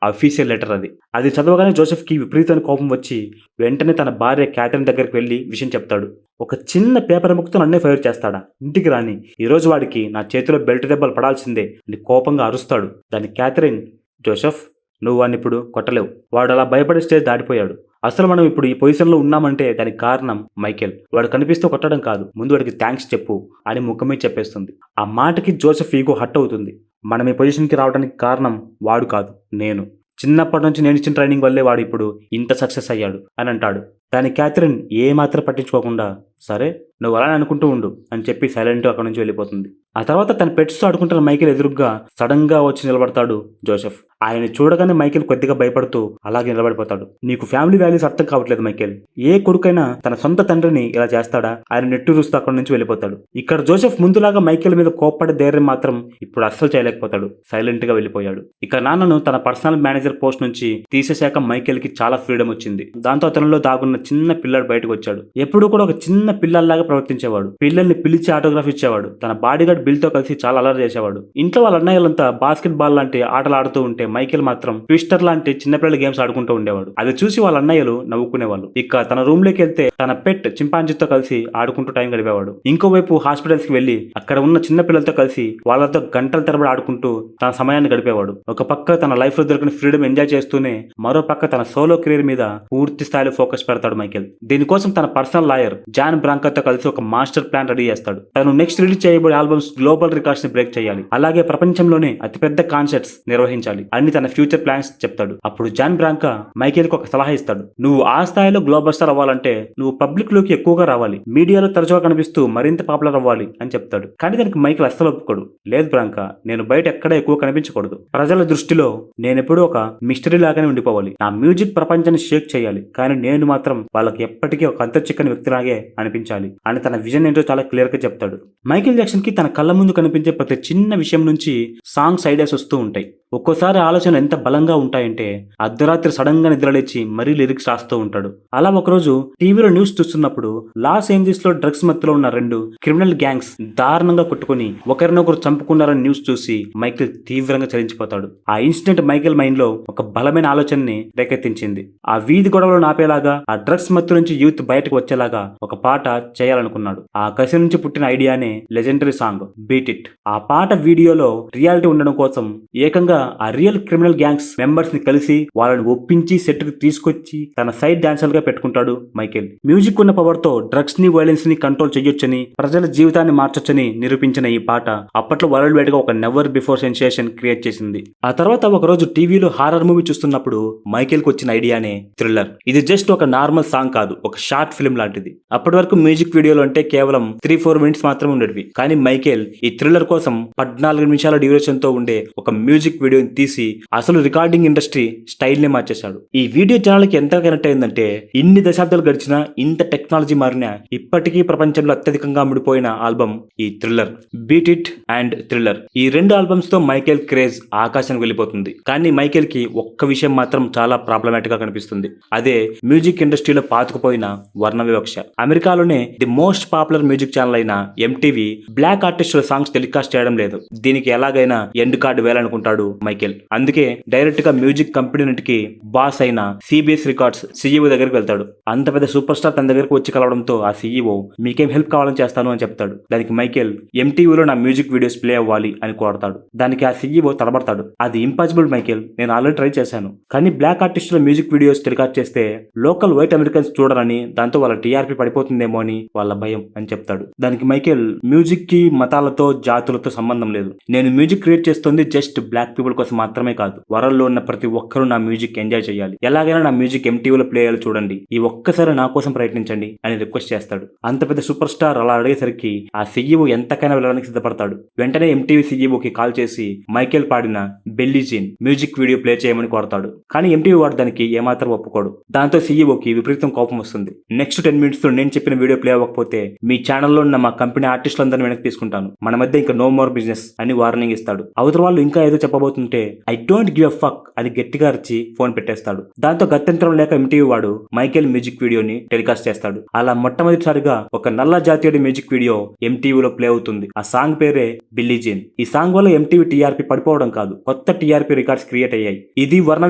అఫీషియల్ లెటర్ అది. అది చదవగానే జోసెఫ్ కి విపరీతమైన కోపం వచ్చి వెంటనే తన భార్య క్యాథరిన్ దగ్గరికి వెళ్లి విషయం చెప్తాడు. ఒక చిన్న పేపర్ ముక్కతో నన్నే ఫైర్ చేస్తాడా, ఇంటికి రాని, ఈ రోజు వాడికి నా చేతిలో బెల్ట్ దెబ్బలు పడాల్సిందే అని కోపంగా అరుస్తాడు. దాని క్యాథరిన్, జోసెఫ్ నువ్వు వాడిని ఇప్పుడు కొట్టలేవు, వాడు అలా భయపడే స్టేజ్ దాటిపోయాడు, అసలు మనం ఇప్పుడు ఈ పొజిషన్లో ఉన్నామంటే దానికి కారణం మైకేల్, వాడు కనిపిస్తూ కొట్టడం కాదు, ముందు వాడికి థ్యాంక్స్ చెప్పు అని ముఖమే చెప్పేస్తుంది. ఆ మాటకి జోసెఫ్ ఈగో హట్ అవుతుంది. మనం ఈ పొజిషన్కి రావడానికి కారణం వాడు కాదు, నేను, చిన్నప్పటి నుంచి నేను ఇచ్చిన ట్రైనింగ్ వల్లే వాడు ఇప్పుడు ఇంత సక్సెస్ అయ్యాడు అని అంటాడు. దాని క్యాథరిన్ ఏమాత్రం పట్టించుకోకుండా సరే నువ్వు అలా అనుకుంటూ ఉండు అని చెప్పి సైలెంట్ అక్కడ నుంచి వెళ్ళిపోతుంది. ఆ తర్వాత తన పెట్స్తో ఆడుకుంటున్న మైకేల్ ఎదురుగ్గా సడన్ గా వచ్చి నిలబడతాడు జోసెఫ్. ఆయన చూడగానే మైకేల్ కొద్దిగా భయపడుతూ అలాగే నిలబడిపోతాడు. నీకు ఫ్యామిలీ వాల్యూస్ అర్థం కావట్లేదు మైకేల్, ఏ కొడుకైనా తన సొంత తండ్రిని ఇలా చేస్తాడా, ఆయన నెట్టూరుస్తూ అక్కడి నుంచి వెళ్ళిపోతాడు. ఇక్కడ జోసెఫ్ ముందులాగా మైకేల్ మీద కోప్పడే ధైర్యం మాత్రం ఇప్పుడు అస్సలు చేయలేకపోతాడు. సైలెంట్ గా వెళ్ళిపోయాడు. ఇక నాన్నను తన పర్సనల్ మేనేజర్ పోస్ట్ నుంచి తీసేశాక మైకేల్ కి చాలా ఫ్రీడమ్ వచ్చింది. దాంతో అతనిలో దాగున్న చిన్న పిల్లాడు బయటకు వచ్చాడు. ఎప్పుడు కూడా ఒక చిన్న పిల్లల్లాగా ప్రవర్తించేవాడు. పిల్లల్ని పిలిచి ఆటోగ్రాఫ్ ఇచ్చేవాడు. తన బాడీగార్డ్ బిల్ తో కలిసి చాలా అలర్ చేసేవాడు. ఇంట్లో వాళ్ళ అన్నయ్యలంతా బాస్కెట్ బాల్ లాంటి ఆటలు ఆడుతూ ఉంటే మైకేల్ మాత్రం ట్విస్టర్ లాంటి చిన్నపిల్లల గేమ్స్ ఆడుకుంటూ ఉండేవాడు. అది చూసి వాళ్ళ అన్నయ్యలు నవ్వుకునేవాళ్ళు. ఇక తన రూమ్ లోకి వెళ్తే తన పెట్ చింపాంజీతో కలిసి ఆడుకుంటూ టైం గడిపేవాడు. ఇంకోవైపు హాస్పిటల్స్ కి వెళ్లి అక్కడ ఉన్న చిన్న పిల్లలతో కలిసి వాళ్ళతో గంటల తరబడి ఆడుకుంటూ తన సమయాన్ని గడిపేవాడు. ఒక పక్క తన లైఫ్ లో దొరికిన ఫ్రీడమ్ ఎంజాయ్ చేస్తూనే మరో పక్క తన సోలో కెరీర్ మీద పూర్తి స్థాయిలో ఫోకస్ పెడతాడు మైకేల్. దీనికోసం తన పర్సనల్ లాయర్ జాన్ బ్రాంకాతో కలిసి ఒక మాస్టర్ ప్లాన్ రెడీ చేస్తాడు. తను నెక్స్ట్ రిలీజ్ చేయబోయే ఆల్బమ్స్ గ్లోబల్ రికార్డ్స్ ని బ్రేక్ చేయాలి, అలాగే ప్రపంచంలోనే అతిపెద్ద కాన్సర్ట్స్ నిర్వహించాలి అని తన ఫ్యూచర్ ప్లాన్స్ చెప్తాడు. అప్పుడు జాన్ బ్రాంకా మైకేల్ కు ఒక సలహా ఇస్తాడు. నువ్వు ఆ స్థాయిలో గ్లోబల్ స్టార్ అవ్వాలంటే నువ్వు పబ్లిక్ లోకి ఎక్కువగా రావాలి, మీడియాలో తరచుగా కనిపిస్తూ మరింత పాపులర్ అవ్వాలి అని చెప్తాడు. కానీ దానికి మైకేల్ అస్సలు ఒప్పుకోడు. లేదు బ్రాంకా, నేను బయట ఎక్కడ ఎక్కువ కనిపించకూడదు, ప్రజల దృష్టిలో నేనెప్పుడూ ఒక మిస్టరీ లాగానే ఉండిపోవాలి, నా మ్యూజిక్ ప్రపంచాన్ని షేక్ చేయాలి, కానీ నేను మాత్రం వాళ్ళకి ఎప్పటికీ ఒక అంతర్చిక్కని వ్యక్తిలాగే అనిపించాలి అని తన విజన్ ఏంటో చాలా క్లియర్ గా చెప్తాడు. మైకేల్ జాక్సన్ కి తన కళ్ళ ముందు కనిపించే ప్రతి చిన్న విషయం నుంచి సాంగ్స్ ఐడియాస్ వస్తూ ఉంటాయి. ఒక్కోసారి ఆలోచనలు ఎంత బలంగా ఉంటాయంటే అర్ధరాత్రి సడన్ గా నిద్రలేచి మరీ లిరిక్స్ రాస్తూ ఉంటాడు. అలా ఒకరోజు టీవీలో న్యూస్ చూస్తున్నప్పుడు లాస్ ఏంజల్స్ లో డ్రగ్స్ మత్తులో ఉన్న 2 క్రిమినల్ గ్యాంగ్స్ దారుణంగా కొట్టుకుని ఒకరినొకరు చంపుకున్నారని న్యూస్ చూసి మైకేల్ తీవ్రంగా చలించిపోతాడు. ఆ ఇన్సిడెంట్ మైకేల్ మైండ్ లో ఒక బలమైన ఆలోచనని రేకెత్తించింది. ఆ వీధి గొడవలు నాపేలాగా, ఆ డ్రగ్స్ మత్తు నుంచి యూత్ బయటకు వచ్చేలాగా ఒక పాట చేయాలనుకున్నాడు. ఆ కసి నుంచి పుట్టిన ఐడియానే లెజెండరీ సాంగ్ బీట్ ఇట్. ఆ పాట వీడియోలో రియాలిటీ ఉండడం కోసం ఏకంగా చివరిగా ఆ రియల్ క్రిమినల్ గ్యాంగ్స్ మెంబర్స్ ని కలిసి వాళ్ళని ఒప్పించి సెట్ కు తీసుకొచ్చి తన సైడ్ డాన్సర్ గా పెట్టుకుంటాడు మైకేల్. మ్యూజిక్ ఉన్న పవర్ తో డ్రగ్స్ ని వైలెన్స్ ని కంట్రోల్ చేయొచ్చని, ప్రజల జీవితాన్ని మార్చొచ్చని నిరూపించిన ఈ పాట అప్పట్లో వరల్డ్ వైడ్ గా ఒక నెవర్ బిఫోర్ సెన్సేషన్ క్రియేట్ చేసింది. ఆ తర్వాత ఒక రోజు టీవీలో హారర్ మూవీ చూస్తున్నప్పుడు మైకేల్ కు వచ్చిన ఐడియానే థ్రిల్లర్. ఇది జస్ట్ ఒక నార్మల్ సాంగ్ కాదు, ఒక షార్ట్ ఫిల్మ్ లాంటిది. అప్పటి వరకు మ్యూజిక్ వీడియోలు అంటే కేవలం 3-4 మినిట్స్ మాత్రమే ఉండేవి. కానీ మైకేల్ ఈ థ్రిల్లర్ కోసం 14 నిమిషాల డ్యూరేషన్ తో ఉండే ఒక మ్యూజిక్ వీడియోని తీసి అసలు రికార్డింగ్ ఇండస్ట్రీ స్టైల్ నే మార్చేశాడు. ఈ వీడియో జనాలకి ఎంత కనెక్ట్ అయిందంటే ఇన్ని దశాబ్దాలు గడిచినా, ఇంత టెక్నాలజీ మారినా ఇప్పటికీ ప్రపంచంలో అత్యధికంగా అమ్ముడిపోయిన ఆల్బమ్ ఈ thriller. Beat it and thriller ఈ 2 ఆల్బమ్స్ తో మైకేల్ క్రేజ్ ఆకాశానికి వెళ్ళిపోతుంది. కానీ మైకేల్ కి ఒక్క విషయం మాత్రం చాలా ప్రాబ్లమాటిక్ గా కనిపిస్తుంది. అదే మ్యూజిక్ ఇండస్ట్రీలో పాతుకుపోయిన వర్ణ వివక్ష. అమెరికాలోనే the most popular music channel అయిన ఎంటీవీ బ్లాక్ ఆర్టిస్టుల సాంగ్స్ టెలికాస్ట్ చేయడం లేదు. దీనికి ఎలాగైనా ఎండ్ కార్డు వేయాలనుకుంటాడు మైకేల్. అందుకే డైరెక్ట్ గా మ్యూజిక్ కంపెనీకి బాస్ అయిన సిబిఎస్ రికార్డ్స్ సీఈఓ దగ్గరికి వెళ్తాడు. అంత పెద్ద సూపర్ స్టార్ తన దగ్గరకు వచ్చి కలవడంతో ఆ సీఈఓ మీకేం హెల్ప్ కావాలని చేస్తాను అని చెప్తాడు. దానికి మైకేల్ ఎంటీవీలో నా మ్యూజిక్ వీడియోస్ ప్లే అవ్వాలి అని కోరతాడు. దానికి ఆ సీఈఓ తడబడతాడు. అది ఇంపాసిబుల్ మైకేల్, నేను ఆల్రెడీ ట్రై చేశాను. కానీ బ్లాక్ ఆర్టిస్టుల మ్యూజిక్ వీడియోస్ టెలికాస్ట్ చేస్తే లోకల్ వైట్ అమెరికన్స్ చూడరని, దాంతో వాళ్ళ టీఆర్పీ పడిపోతుందేమో అని వాళ్ళ భయం అని చెప్తాడు. దానికి మైకేల్ మ్యూజిక్ కి మతాలతో జాతులతో సంబంధం లేదు. నేను మ్యూజిక్ క్రియేట్ చేస్తుంది జస్ట్ బ్లాక్ పీపుల్ కోసం మాత్రమే కాదు, వరల్డ్ లో ఉన్న ప్రతి ఒక్కరూ నా మ్యూజిక్ ఎంజాయ్ చేయాలి. ఎలాగైనా నా మ్యూజిక్ ఎంటీవీలో ప్లే అయ్యేలా చూడండి, ఈ ఒక్కసారి నా కోసం ప్రయత్నించండి అని రిక్వెస్ట్ చేస్తాడు. అంత పెద్ద సూపర్ స్టార్ అలా అడిగేసరికి ఆ సీఈఓ ఎంతకైనా వెళ్ళడానికి సిద్ధపడతాడు. వెంటనే ఎంటీవీ సీఈఓకి కాల్ చేసి మైకేల్ పాడిన Billie Jean music video play చేయమని కోరతాడు. కానీ ఎంటీవీ వాడు దానికి ఏమాత్రం ఒప్పుకోడు. దాంతో సీఈఓకి విపరీతం కోపం వస్తుంది. నెక్స్ట్ 10 minutes లో నేను చెప్పిన వీడియో ప్లే అవ్వకపోతే మీ ఛానల్లో ఉన్న మా కంపెనీ ఆర్టిస్టులందరినీ వెనక్కి తీసుకుంటాను, మన మధ్య ఇంకా నో మోర్ బిజినెస్ అని వార్నింగ్ ఇస్తాడు. అవతల వాళ్ళు ఇంకా ఏదో చెప్పబోతుంటే I don't give a fuck అని గట్టిగా అరిచి ఫోన్ పెట్టేస్తాడు. దాంతో గత్యంతరం లేక ఎంటీవీ వాడు మైకేల్ మ్యూజిక్ వీడియోని టెలికాస్ట్ చేస్తాడు. అలా మొట్టమొదటిసారిగా ఒక నల్ల జాతీయుడి మ్యూజిక్ వీడియో ఎంటీవీలో ప్లే అవుతుంది. ఆ సాంగ్ పేరే బిల్లీ జీన్. ఈ సాంగ్ వల్ల ఎంటీవీ టీఆర్పీ పడిపోవడం కాదు, కొత్త టీఆర్పీ రికార్డ్స్ క్రియేట్ అయ్యాయి. ఇది వర్ణ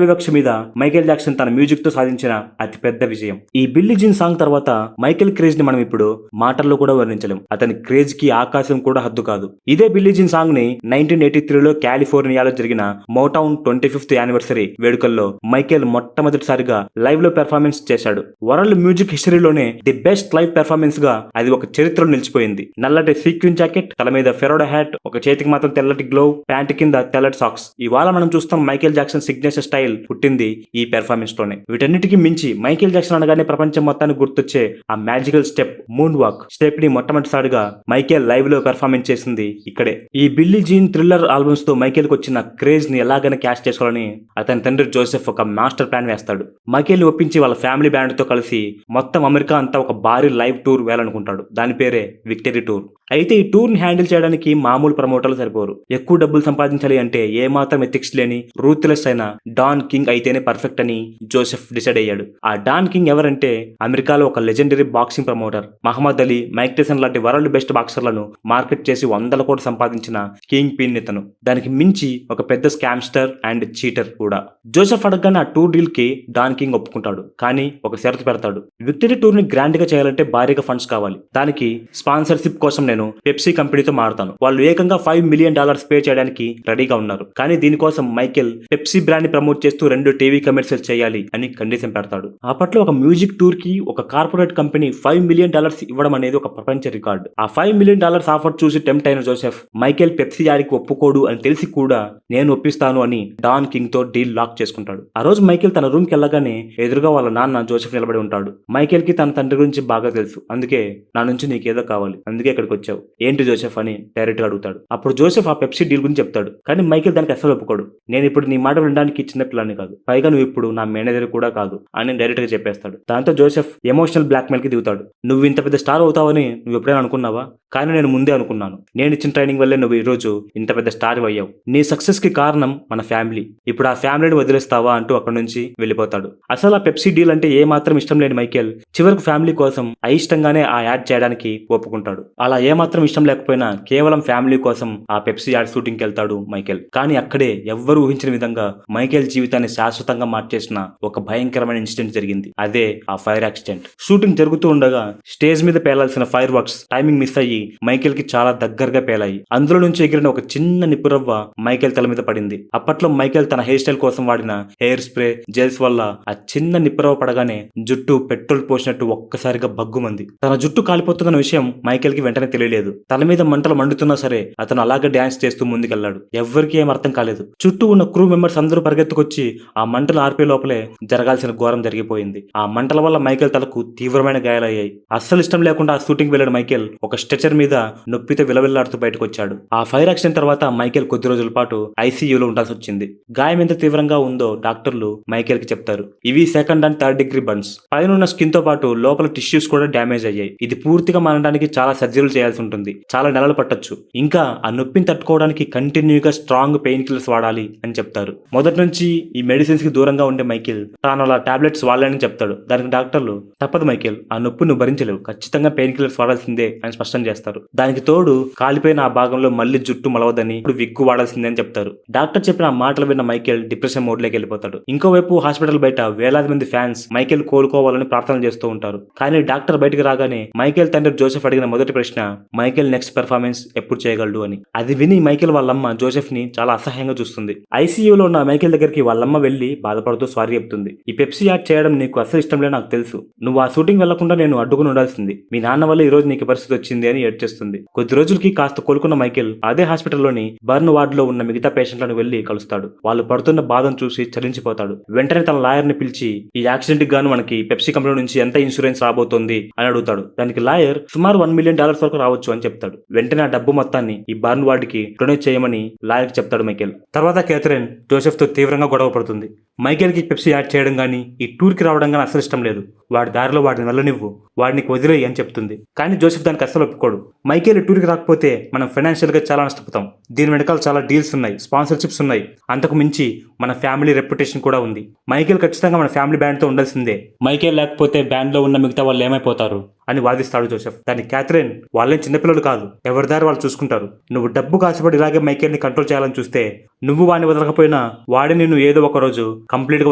వివక్ష మీద మైకేల్ జాక్సన్ తన మ్యూజిక్ తో సాధించిన అతి పెద్ద విజయం. ఈ బిల్లీ జీన్ సాంగ్ తర్వాత మైకేల్ క్రేజ్ ని మనం ఇప్పుడు మాటల్లో కూడా వర్ణించలేం. అతని క్రేజ్ కి ఆకాశం కూడా హద్దు కాదు. ఇదే బిల్లీ జీన్ సాంగ్ ని 1983లో కాలిఫోర్నియాలో జరిగిన మోటౌన్ 25th యానివర్సరీ వేడుకల్లో మైకేల్ మొట్టమొదటిసారిగా లైవ్ లో పెర్ఫార్మెన్స్ చేశాడు. వరల్డ్ మ్యూజిక్ హిస్టరీలోనే ది బెస్ట్ లైవ్ పెర్ఫార్మెన్స్ గా అది ఒక చరిత్రలో నిలిచిపోయింది. నల్లటి సీక్వెన్ జాకెట్, తల మీద ఫెరోడా హ్యాట్, ఒక చేతికి మాత్రం తెల్లటి గ్లో, ప్యాంట్ కింద తెల్లటి సాక్స్. ఇవాళ మనం చూస్తాం మైకేల్ జాక్సన్ సిగ్నేచర్ స్టైల్ పుట్టింది ఈ పెర్ఫార్మెన్స్ లోనే. వీటన్నిటికీ మించి మైకేల్ జాక్సన్ అనగానే ప్రపంచం మొత్తానికి గుర్తొచ్చే ఆ magical step moon walk step ని మొట్టమొదటిసారిగా మైకేల్ లైవ్ లో పెర్ఫార్మెన్స్ చేసింది ఇక్కడే. ఈ బిల్లీ జీన్ థ్రిల్లర్ ఆల్బమ్స్ తో మైకేల్ కు వచ్చిన క్రేజ్ ని ఎలాగైనా క్యాష్ చేసుకోవాలని అతని తండ్రి జోసెఫ్ ఒక మాస్టర్ ప్లాన్ వేస్తాడు. మైకేల్ ని ఒప్పించి వాళ్ళ ఫ్యామిలీ బ్యాండ్ తో కలిసి మొత్తం అమెరికా అంతా ఒక భారీ లైవ్ టూర్ వేయాలనుకుంటాడు. దాని పేరే విక్టరీ టూర్. అయితే ఈ టూర్ ని హ్యాండిల్ చేయడానికి మామూలు ప్రమోటర్లు సరిపోరు. ఎక్కువ డబ్బులు సంపాదించాలి అంటే ఏ మాత్రం ఎథిక్స్ లేని రూత్లెస్ అయిన డాన్ కింగ్ అయితేనే పర్ఫెక్ట్ అని జోసెఫ్ డిసైడ్ అయ్యాడు. ఆ డాన్ కింగ్ ఎవరంటే అమెరికాలో ఒక legendary boxing promoter. Muhammad Ali, Mike Tyson లాంటి వరల్డ్ బెస్ట్ బాక్సర్లను మార్కెట్ చేసి 100 కోట్లు సంపాదించిన కింగ్ పిన్ ఇతను. దానికి మించి ఒక పెద్ద స్కామ్స్టర్ అండ్ చీటర్ కూడా. జోసెఫ్ అడగగానే ఆ టూర్ డీల్ కి డాన్ కింగ్ ఒప్పుకుంటాడు. కానీ ఒక షరతు పెడతాడు. విక్టరీ టూర్ ని గ్రాండ్ గా చేయాలంటే భారీగా ఫండ్స్ కావాలి. దానికి స్పాన్సర్షిప్ కోసం నేను పెప్సీ కంపెనీతో మారుతాను. వాళ్ళు ఏకంగా $5 million పే చేయడానికి రెడీగా ఉన్నారు. కానీ దీనికోసం మైకేల్ పెప్సీ బ్రాండ్ ని ప్రమోట్ చేస్తూ 2 టీవీ కమర్షియల్ చేయాలి అని కండిషన్ పెడతాడు. అప్పట్లో ఒక మ్యూజిక్ టూర్ కి ఒక కార్పొరేట్ కంపెనీ $5 million ఇవ్వడం అనేది ఒక ప్రపంచ రికార్డు. ఆ $5 million ఆఫర్ చూసి టెంప్ట్ అయిన జోసెఫ్ మైకేల్ పెప్సీ యాడికి ఒప్పుకోడు అని తెలిసి కూడా నేను ఒప్పిస్తాను అని డాన్ కింగ్ తో డీల్ లాక్ చేసుకుంటాడు. ఆ రోజు మైకేల్ తన రూమ్ కి వెళ్ళగానే ఎదురుగా వాళ్ళ నాన్న జోసెఫ్ నిలబడి ఉంటాడు. మైకేల్ కి తన తండ్రి గురించి బాగా తెలుసు. అందుకే నా నుంచి నీకేదో కావాలి, అందుకే ఇక్కడికి వచ్చావు, ఏంటి జోసెఫ్ అని డైరెక్ట్ గా అడుగుతాడు. అప్పుడు జోసెఫ్ ఆ పెప్సీ డీల్ గురించి చెప్తాడు. కానీ మైకేల్ దానికి అసలు ఒప్పుకోడు. నేను ఇప్పుడు నీ మాట వినడానికి చిన్న పిల్లని కాదు, పైగా నువ్వు ఇప్పుడు నా మేనేజర్ కూడా కాదు అని డైరెక్ట్ గా చెప్పేస్తాడు. దాంతో జోసెఫ్ ఎమోషనల్ బ్లాక్ మెయిల్ కి దిగుతాడు. నువ్వు ఇంత పెద్ద స్టార్ అవుతావని నువ్వు ఎప్పుడైనా అనుకున్నావా? కానీ నేను ముందే అనుకున్నాను. నేను ఇచ్చిన ట్రైనింగ్ వల్లే నువ్వు ఈ రోజు ఇంత పెద్ద స్టార్ అయ్యావు. నీ సక్సెస్ కి కారణం మన ఫ్యామిలీ. ఇప్పుడు ఆ ఫ్యామిలీని వదిలేస్తావా అంటూ అక్కడ నుంచి వెళ్ళిపోతాడు. అసలు ఆ పెప్సీ డీల్ అంటే ఏ మాత్రం ఇష్టం లేని మైకేల్ చివరకు ఫ్యామిలీ కోసం అయిష్టంగానే ఆ యాడ్ చేయడానికి ఒప్పుకుంటాడు. అలా ఏ మాత్రం ఇష్టం లేకపోయినా కేవలం ఫ్యామిలీ కోసం ఆ పెప్సీ యాడ్ షూటింగ్ కి వెళ్తాడు మైకేల్. కానీ అక్కడే ఎవ్వరూ ఊహించిన విధంగా మైకేల్ జీవితాన్ని శాశ్వతంగా మార్చేసిన ఒక భయంకరమైన ఇన్సిడెంట్ జరిగింది. అదే ఆ ఫైర్ యాక్సిడెంట్. షూటింగ్ జరుగుతూ ఉండగా స్టేజ్ మీద పేలాల్సిన ఫైర్ వర్క్స్ టైమింగ్ మిస్ అయ్యి పైకి మైకేల్ కి చాలా దగ్గరగా పేలాయి. అందులో నుంచి ఎగిరిన ఒక చిన్న నిప్పురవ్వ మైకేల్ తల మీద పడింది. అప్పట్లో మైకేల్ తన హెయిర్ స్టైల్ కోసం వాడిన హెయిర్ స్ప్రే జెల్స్ వల్ల ఆ చిన్న నిప్పురవ్వ పడగానే జుట్టు పెట్రోల్ పోసినట్టు ఒక్కసారిగా బగ్గుమంది. తన జుట్టు కాలిపోతున్న విషయం మైకేల్ కి వెంటనే తెలియలేదు. తల మీద మంటలు మండుతున్నా సరే అతను అలాగే డాన్స్ చేస్తూ ముందుకెళ్లాడు. ఎవ్వరికీ ఏం అర్థం కాలేదు. చుట్టూ ఉన్న క్రూ మెంబర్స్ అందరూ పరిగెత్తుకొచ్చి ఆ మంటలు ఆర్పే లోపలే జరగాల్సిన ఘోరం జరిగిపోయింది. ఆ మంటల వల్ల మైకేల్ తలకు తీవ్రమైన గాయాలయ్యాయి. అస్సలు ఇష్టం లేకుండా ఆ షూటింగ్ వెళ్లాడు మైకేల్ ఒక స్ట్రెచర్ మీద నొప్పితో విలవిల్లాడుతూ బయటకు వచ్చాడు. ఆ ఫైర్ యాక్సిడెంట్ తర్వాత మైకేల్ కొద్ది రోజుల పాటు ఐసీయూలో ఉండాల్సి వచ్చింది. గాయం ఎంత తీవ్రంగా ఉందో డాక్టర్లు మైకేల్ కి చెప్తారు. ఇవి second and third degree burns. పైన స్కిన్ తో పాటు లోపల టిష్యూస్ కూడా డ్యామేజ్ అయ్యాయి. ఇది పూర్తిగా మానడానికి చాలా సర్జరీలు చేయాల్సి ఉంటుంది. చాలా నెలలు పట్టొచ్చు. ఇంకా ఆ నొప్పిని తట్టుకోవడానికి కంటిన్యూగా స్ట్రాంగ్ పెయిన్ కిల్లర్స్ వాడాలి అని చెప్తారు. మొదటి నుంచి ఈ మెడిసిన్స్ కి దూరంగా ఉండే మైకేల్ తాను అలా టాబ్లెట్స్ వాడాలని చెప్తాడు. దానికి డాక్టర్లు తప్పదు మైకేల్, ఆ నొప్పి నువ్వు భరించలేవు, ఖచ్చితంగా పెయిన్ కిల్లర్స్ వాడాల్సిందే అని స్పష్టం చేస్తారు. దానికి తోడు కాలిపోయిన ఆ భాగంలో మళ్ళీ జుట్టు మలవదని ఇప్పుడు విగ్గు వాడాల్సిందే అని చెప్తారు. డాక్టర్ చెప్పిన ఆ మాటలు విన్న మైకేల్ డిప్రెషన్ మోడ్ లోకి వెళ్ళిపోతాడు. ఇంకోవైపు హాస్పిటల్ బయట వేలాది మంది ఫ్యాన్స్ మైకేల్ కోలుకోవాలని ప్రార్థన చేస్తూ ఉంటారు. కానీ డాక్టర్ బయటకు రాగానే మైకేల్ తండ్రి జోసెఫ్ అడిగిన మొదటి ప్రశ్న మైకేల్ నెక్స్ట్ పెర్ఫార్మెన్స్ ఎప్పుడు చేయగలడు అని. అది విని మైకేల్ వాళ్ళమ్మ జోసెఫ్ ని చాలా అసహ్యంగా చూస్తుంది. ఐసీయూలో ఉన్న మైకేల్ దగ్గరికి వాళ్ళమ్మ వెళ్లి బాధపడుతూ సారీ చెప్తుంది. ఈ పెప్సీ యాడ్ చేయడం నీకు అసలు ఇష్టం లేదు నాకు తెలుసు. నువ్వు ఆ షూటింగ్ వెళ్లకుండా నేను అడ్డుకుని ఉండాల్సింది. మీ నాన్న వల్ల ఈ రోజు నీకు పరిస్థితి వచ్చింది అని ఏడ్చేస్తుంది. కొద్ది రోజులకి కాస్త కోలుకున్న మైకేల్ అదే హాస్పిటల్లోని బర్న్ వార్డ్ లో ఉన్న మిగతా పేషెంట్లను వెళ్లి కలుస్తాడు. వాళ్ళు పడుతున్న బాధను చూసి చలించిపోతాడు. వెంటనే తన లాయర్ ని పిలిచి ఈ యాక్సిడెంట్ కి గాను మనకి పెప్సీ కంపెనీ నుంచి ఎంత ఇన్సూరెన్స్ రాబోతోంది అని అడుగుతాడు. దానికి లాయర్ సుమారు $1 మిలియన్ వరకు రావచ్చు అని చెప్తాడు. వెంటనే ఆ డబ్బు మొత్తాన్ని ఈ బర్న్ వార్డ్ కి డొనేట్ చేయమని లాయర్ కి చెప్తాడు మైకేల్. తర్వాత కేథరిన్ జోసెఫ్ తో తీవ్రంగా గొడవ పడుతుంది. మైకేల్ కి పెప్సీ యాడ్ చేయడం గానీ ఈ టూర్ కి రావడం గానీ అసలు ఇష్టం లేదు. వాడి దారిలో వాడిని వెళ్ళనివ్వు, వాడిని వదిలేయి అని చెప్తుంది. కానీ జోసెఫ్ దానికి అస్సలు ఒప్పుకోడు. మైకేల్ టూర్ కి రాకపోతే మనం ఫైనాన్షియల్ గా చాలా నష్టపోతాం. దీని వెనకాల చాలా డీల్స్ ఉన్నాయి, స్పాన్సర్షిప్స్ ఉన్నాయి. అంతకు మించి మన ఫ్యామిలీ రెప్యుటేషన్ కూడా ఉంది. మైకేల్ ఖచ్చితంగా మన ఫ్యామిలీ బ్యాండ్ తో ఉండాల్సిందే. మైకేల్ లేకపోతే బ్యాండ్ లో ఉన్న మిగతా వాళ్ళు ఏమైపోతారు అని వాదిస్తాడు జోసెఫ్. దానికి క్యాథరిన్ వాళ్ళేం చిన్నపిల్లలు కాదు, ఎవరి దారి వాళ్ళు చూసుకుంటారు. నువ్వు డబ్బు కాసిపడి ఇలాగే మైకేల్ ని కంట్రోల్ చేయాలని చూస్తే నువ్వు వాడిని వదలకపోయినా వాడి నిన్ను ఏదో ఒక రోజు కంప్లీట్ గా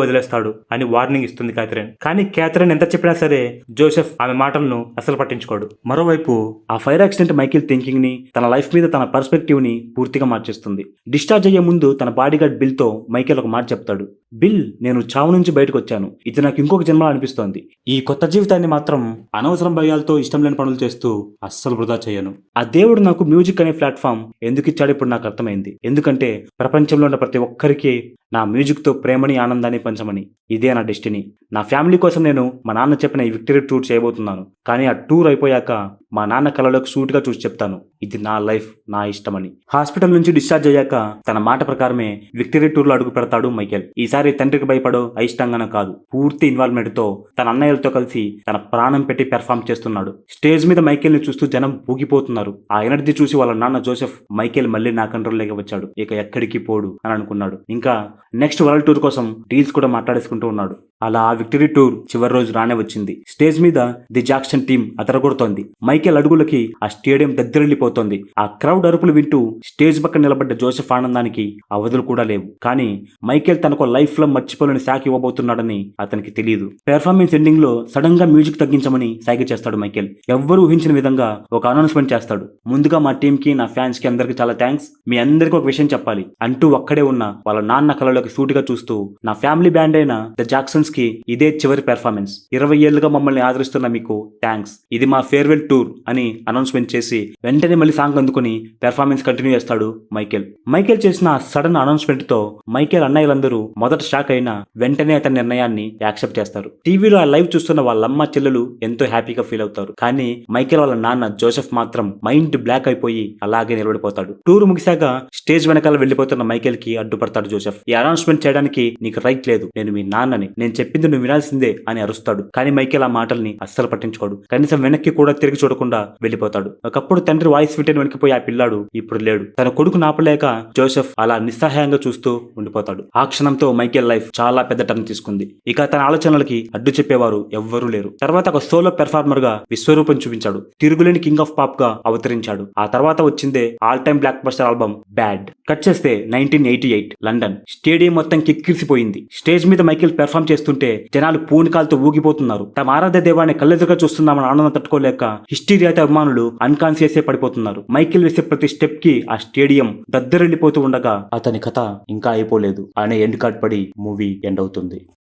వదిలేస్తాడు అని వార్నింగ్ ఇస్తుంది క్యాథరిన్. కానీ క్యాథరిన్ ఎంత చెప్పినా సరే జోసెఫ్ ఆమె మాటలను అసలు పట్టించుకోడు. మరోవైపు ఆ ఫైర్ యాక్సిడెంట్ మైకేల్ థింకింగ్ ని, తన లైఫ్ మీద తన పర్స్పెక్టివ్ ని పూర్తిగా మార్చేస్తుంది. డిశ్చార్జ్ అయ్యే ముందు తన బాడీగార్డ్ బిల్ తో మైకేల్ ఒక మాట చెప్తాడు. బిల్, నేను చావు నుంచి బయటకు వచ్చాను. ఇది నాకు ఇంకొక జన్మ అనిపిస్తోంది. ఈ కొత్త జీవితాన్ని మాత్రం అనవసరం భయాలతో ఇష్టం లేని పనులు చేస్తూ అస్సలు వృధా చేయను. ఆ దేవుడు నాకు మ్యూజిక్ అనే ప్లాట్ఫామ్ ఎందుకు ఇచ్చాడు ఇప్పుడు నాకు అర్థమైంది. ఎందుకంటే ప్రపంచంలో ఉన్న ప్రతి ఒక్కరికి నా మ్యూజిక్ తో ప్రేమని ఆనందాన్ని పంచమని. ఇదే నా డెస్టినీ. నా ఫ్యామిలీ కోసం నేను మా నాన్న చెప్పిన ఈ విక్టరీ టూర్ చేయబోతున్నాను. కానీ ఆ టూర్ అయిపోయాక మా నాన్న కళలోకి సూట్ గా చూసి చెప్తాను, ఇది నా లైఫ్, నా ఇష్టమని. హాస్పిటల్ నుంచి డిశ్చార్జ్ అయ్యాక తన మాట ప్రకారమే విక్టరీ టూర్ లో అడుగు పెడతాడు మైకేల్. ఈసారి తండ్రికి భయపడో అయిష్టంగానో కాదు, పూర్తి ఇన్వాల్వ్మెంట్ తో తన అన్నయ్యలతో కలిసి తన ప్రాణం పెట్టి పెర్ఫార్మ్ చేస్తున్నాడు. స్టేజ్ మీద మైకేల్ ని చూస్తూ జనం ఊగిపోతున్నారు. ఆ ఎనర్జీ చూసి వాళ్ళ నాన్న జోసెఫ్ మైకేల్ మళ్ళీ నా కంట్రోల్ లేక వచ్చాడు, ఇక ఎక్కడికి పోడు అని అనుకున్నాడు. ఇంకా నెక్స్ట్ వరల్డ్ టూర్ కోసం డీల్స్ కూడా మాట్లాడేసుకుంటూ ఉన్నాడు. అలా ఆ విక్టరీ టూర్ చివరి రోజు రానే వచ్చింది. స్టేజ్ మీద ది జాక్సన్ టీం అదరగొడుతోంది. మైకేల్ అడుగులకి ఆ స్టేడియం దగ్గరెళ్లిపోతోంది. ఆ క్రౌడ్ అరుపులు వింటూ స్టేజ్ పక్కన నిలబడ్డ జోసెఫ్ ఆనందానికి అవధులు కూడా లేవు. కానీ మైకేల్ తనకు లైఫ్ లో మర్చిపోలేని శాఖ ఇవ్వబోతున్నాడని అతనికి తెలియదు. పెర్ఫార్మెన్స్ ఎండింగ్ లో సడన్ గా మ్యూజిక్ తగ్గించమని సైగ చేస్తాడు మైకేల్. ఎవ్వరూ ఊహించిన విధంగా ఒక అనౌన్స్మెంట్ చేస్తాడు. ముందుగా మా టీం కి, నా ఫ్యాన్స్ కి అందరికి చాలా థ్యాంక్స్. మీ అందరికి ఒక విషయం చెప్పాలి అంటూ ఒక్కడే ఉన్న వాళ్ళ నాన్న కళలోకి సూటిగా చూస్తూ, నా ఫ్యామిలీ బ్యాండ్ అయిన ద జాక్సన్స్ కి ఇదే చివరి పెర్ఫార్మెన్స్. 20 ఏళ్లుగా మమ్మల్ని ఆదరిస్తున్న మీకు థ్యాంక్స్. ఇది మా ఫేర్వెల్ టూర్ అని అనౌన్స్మెంట్ చేసి వెంటనే మళ్ళీ సాంగ్ అందుకుని పెర్ఫార్మెన్స్ కంటిన్యూ చేస్తాడు మైకేల్. మైకేల్ చేసిన సడన్ అనౌన్స్మెంట్ తో మైకేల్ అన్నయ్యలందరూ మొదట షాక్ అయినా వెంటనే అతని నిర్ణయాన్ని యాక్సెప్ట్ చేస్తారు. టీవీలో ఆ లైవ్ చూస్తున్న వాళ్ళమ్మ చెల్లెలు ఎంతో హ్యాపీగా ఫీల్ అవుతారు. కానీ మైకేల్ వాళ్ళ నాన్న జోసెఫ్ మాత్రం మైండ్ బ్లాక్ అయిపోయి అలాగే నిలబడిపోతాడు. టూర్ ముగిశాక స్టేజ్ వెనకాల వెళ్లిపోతున్న మైకేల్ కి అడ్డుపడతాడు జోసెఫ్. ఈ అనౌన్స్మెంట్ చేయడానికి నీకు రైట్ లేదు, నేను మీ నాన్నని, నేను చెప్పింది నువ్వు వినాల్సిందే అని అరుస్తాడు. కానీ మైకేల్ ఆ మాటల్ని అస్సలు పట్టించుకోడు. కనీసం వెనక్కి కూడా తిరిగి చూడకుండా వెళ్లిపోతాడు. ఒకప్పుడు తండ్రి వాయిస్ వింటే వెనక్కిపోయి ఆ పిల్లాడు ఇప్పుడు లేడు. తన కొడుకు నాపలేక జోసెఫ్ అలా నిస్సహాయంగా చూస్తూ ఉండిపోతాడు. ఆ క్షణంతో మైకేల్ లైఫ్ చాలా పెద్ద టర్న్ తీసుకుంది. ఇక తన ఆలోచనలకి అడ్డు చెప్పేవారు ఎవ్వరూ లేరు. తర్వాత ఒక సోలో పెర్ఫార్మర్ గా విశ్వరూపం చూపించాడు. తిరుగులేని కింగ్ ఆఫ్ పాప్ గా అవతరించాడు. ఆ తర్వాత వచ్చిందే all time block buster album bad. Cut చేస్తే 1988 లండన్. స్టేడియం మొత్తం కిక్కిరిసిపోయింది. స్టేజ్ మీద మైకేల్ పెర్ఫామ్ చేస్తుంటే జనాలు పూనికాలతో ఊగిపోతున్నారు. తమ ఆరాధ్య దేవాన్ని కళ్ళెదురుగా చూస్తున్నామని ఆనందం తట్టుకోలేక హిస్టీరియాతో అభిమానులు అన్కాన్షియస్ పడిపోతున్నారు. మైకేల్ వేసే ప్రతి స్టెప్ కి ఆ స్టేడియం దద్దరిల్లిపోతూ ఉండగా అతని కథ ఇంకా అయిపోలేదు అనే ఎండ్ కార్డ్ పడి మూవీ ఎండ్ అవుతుంది.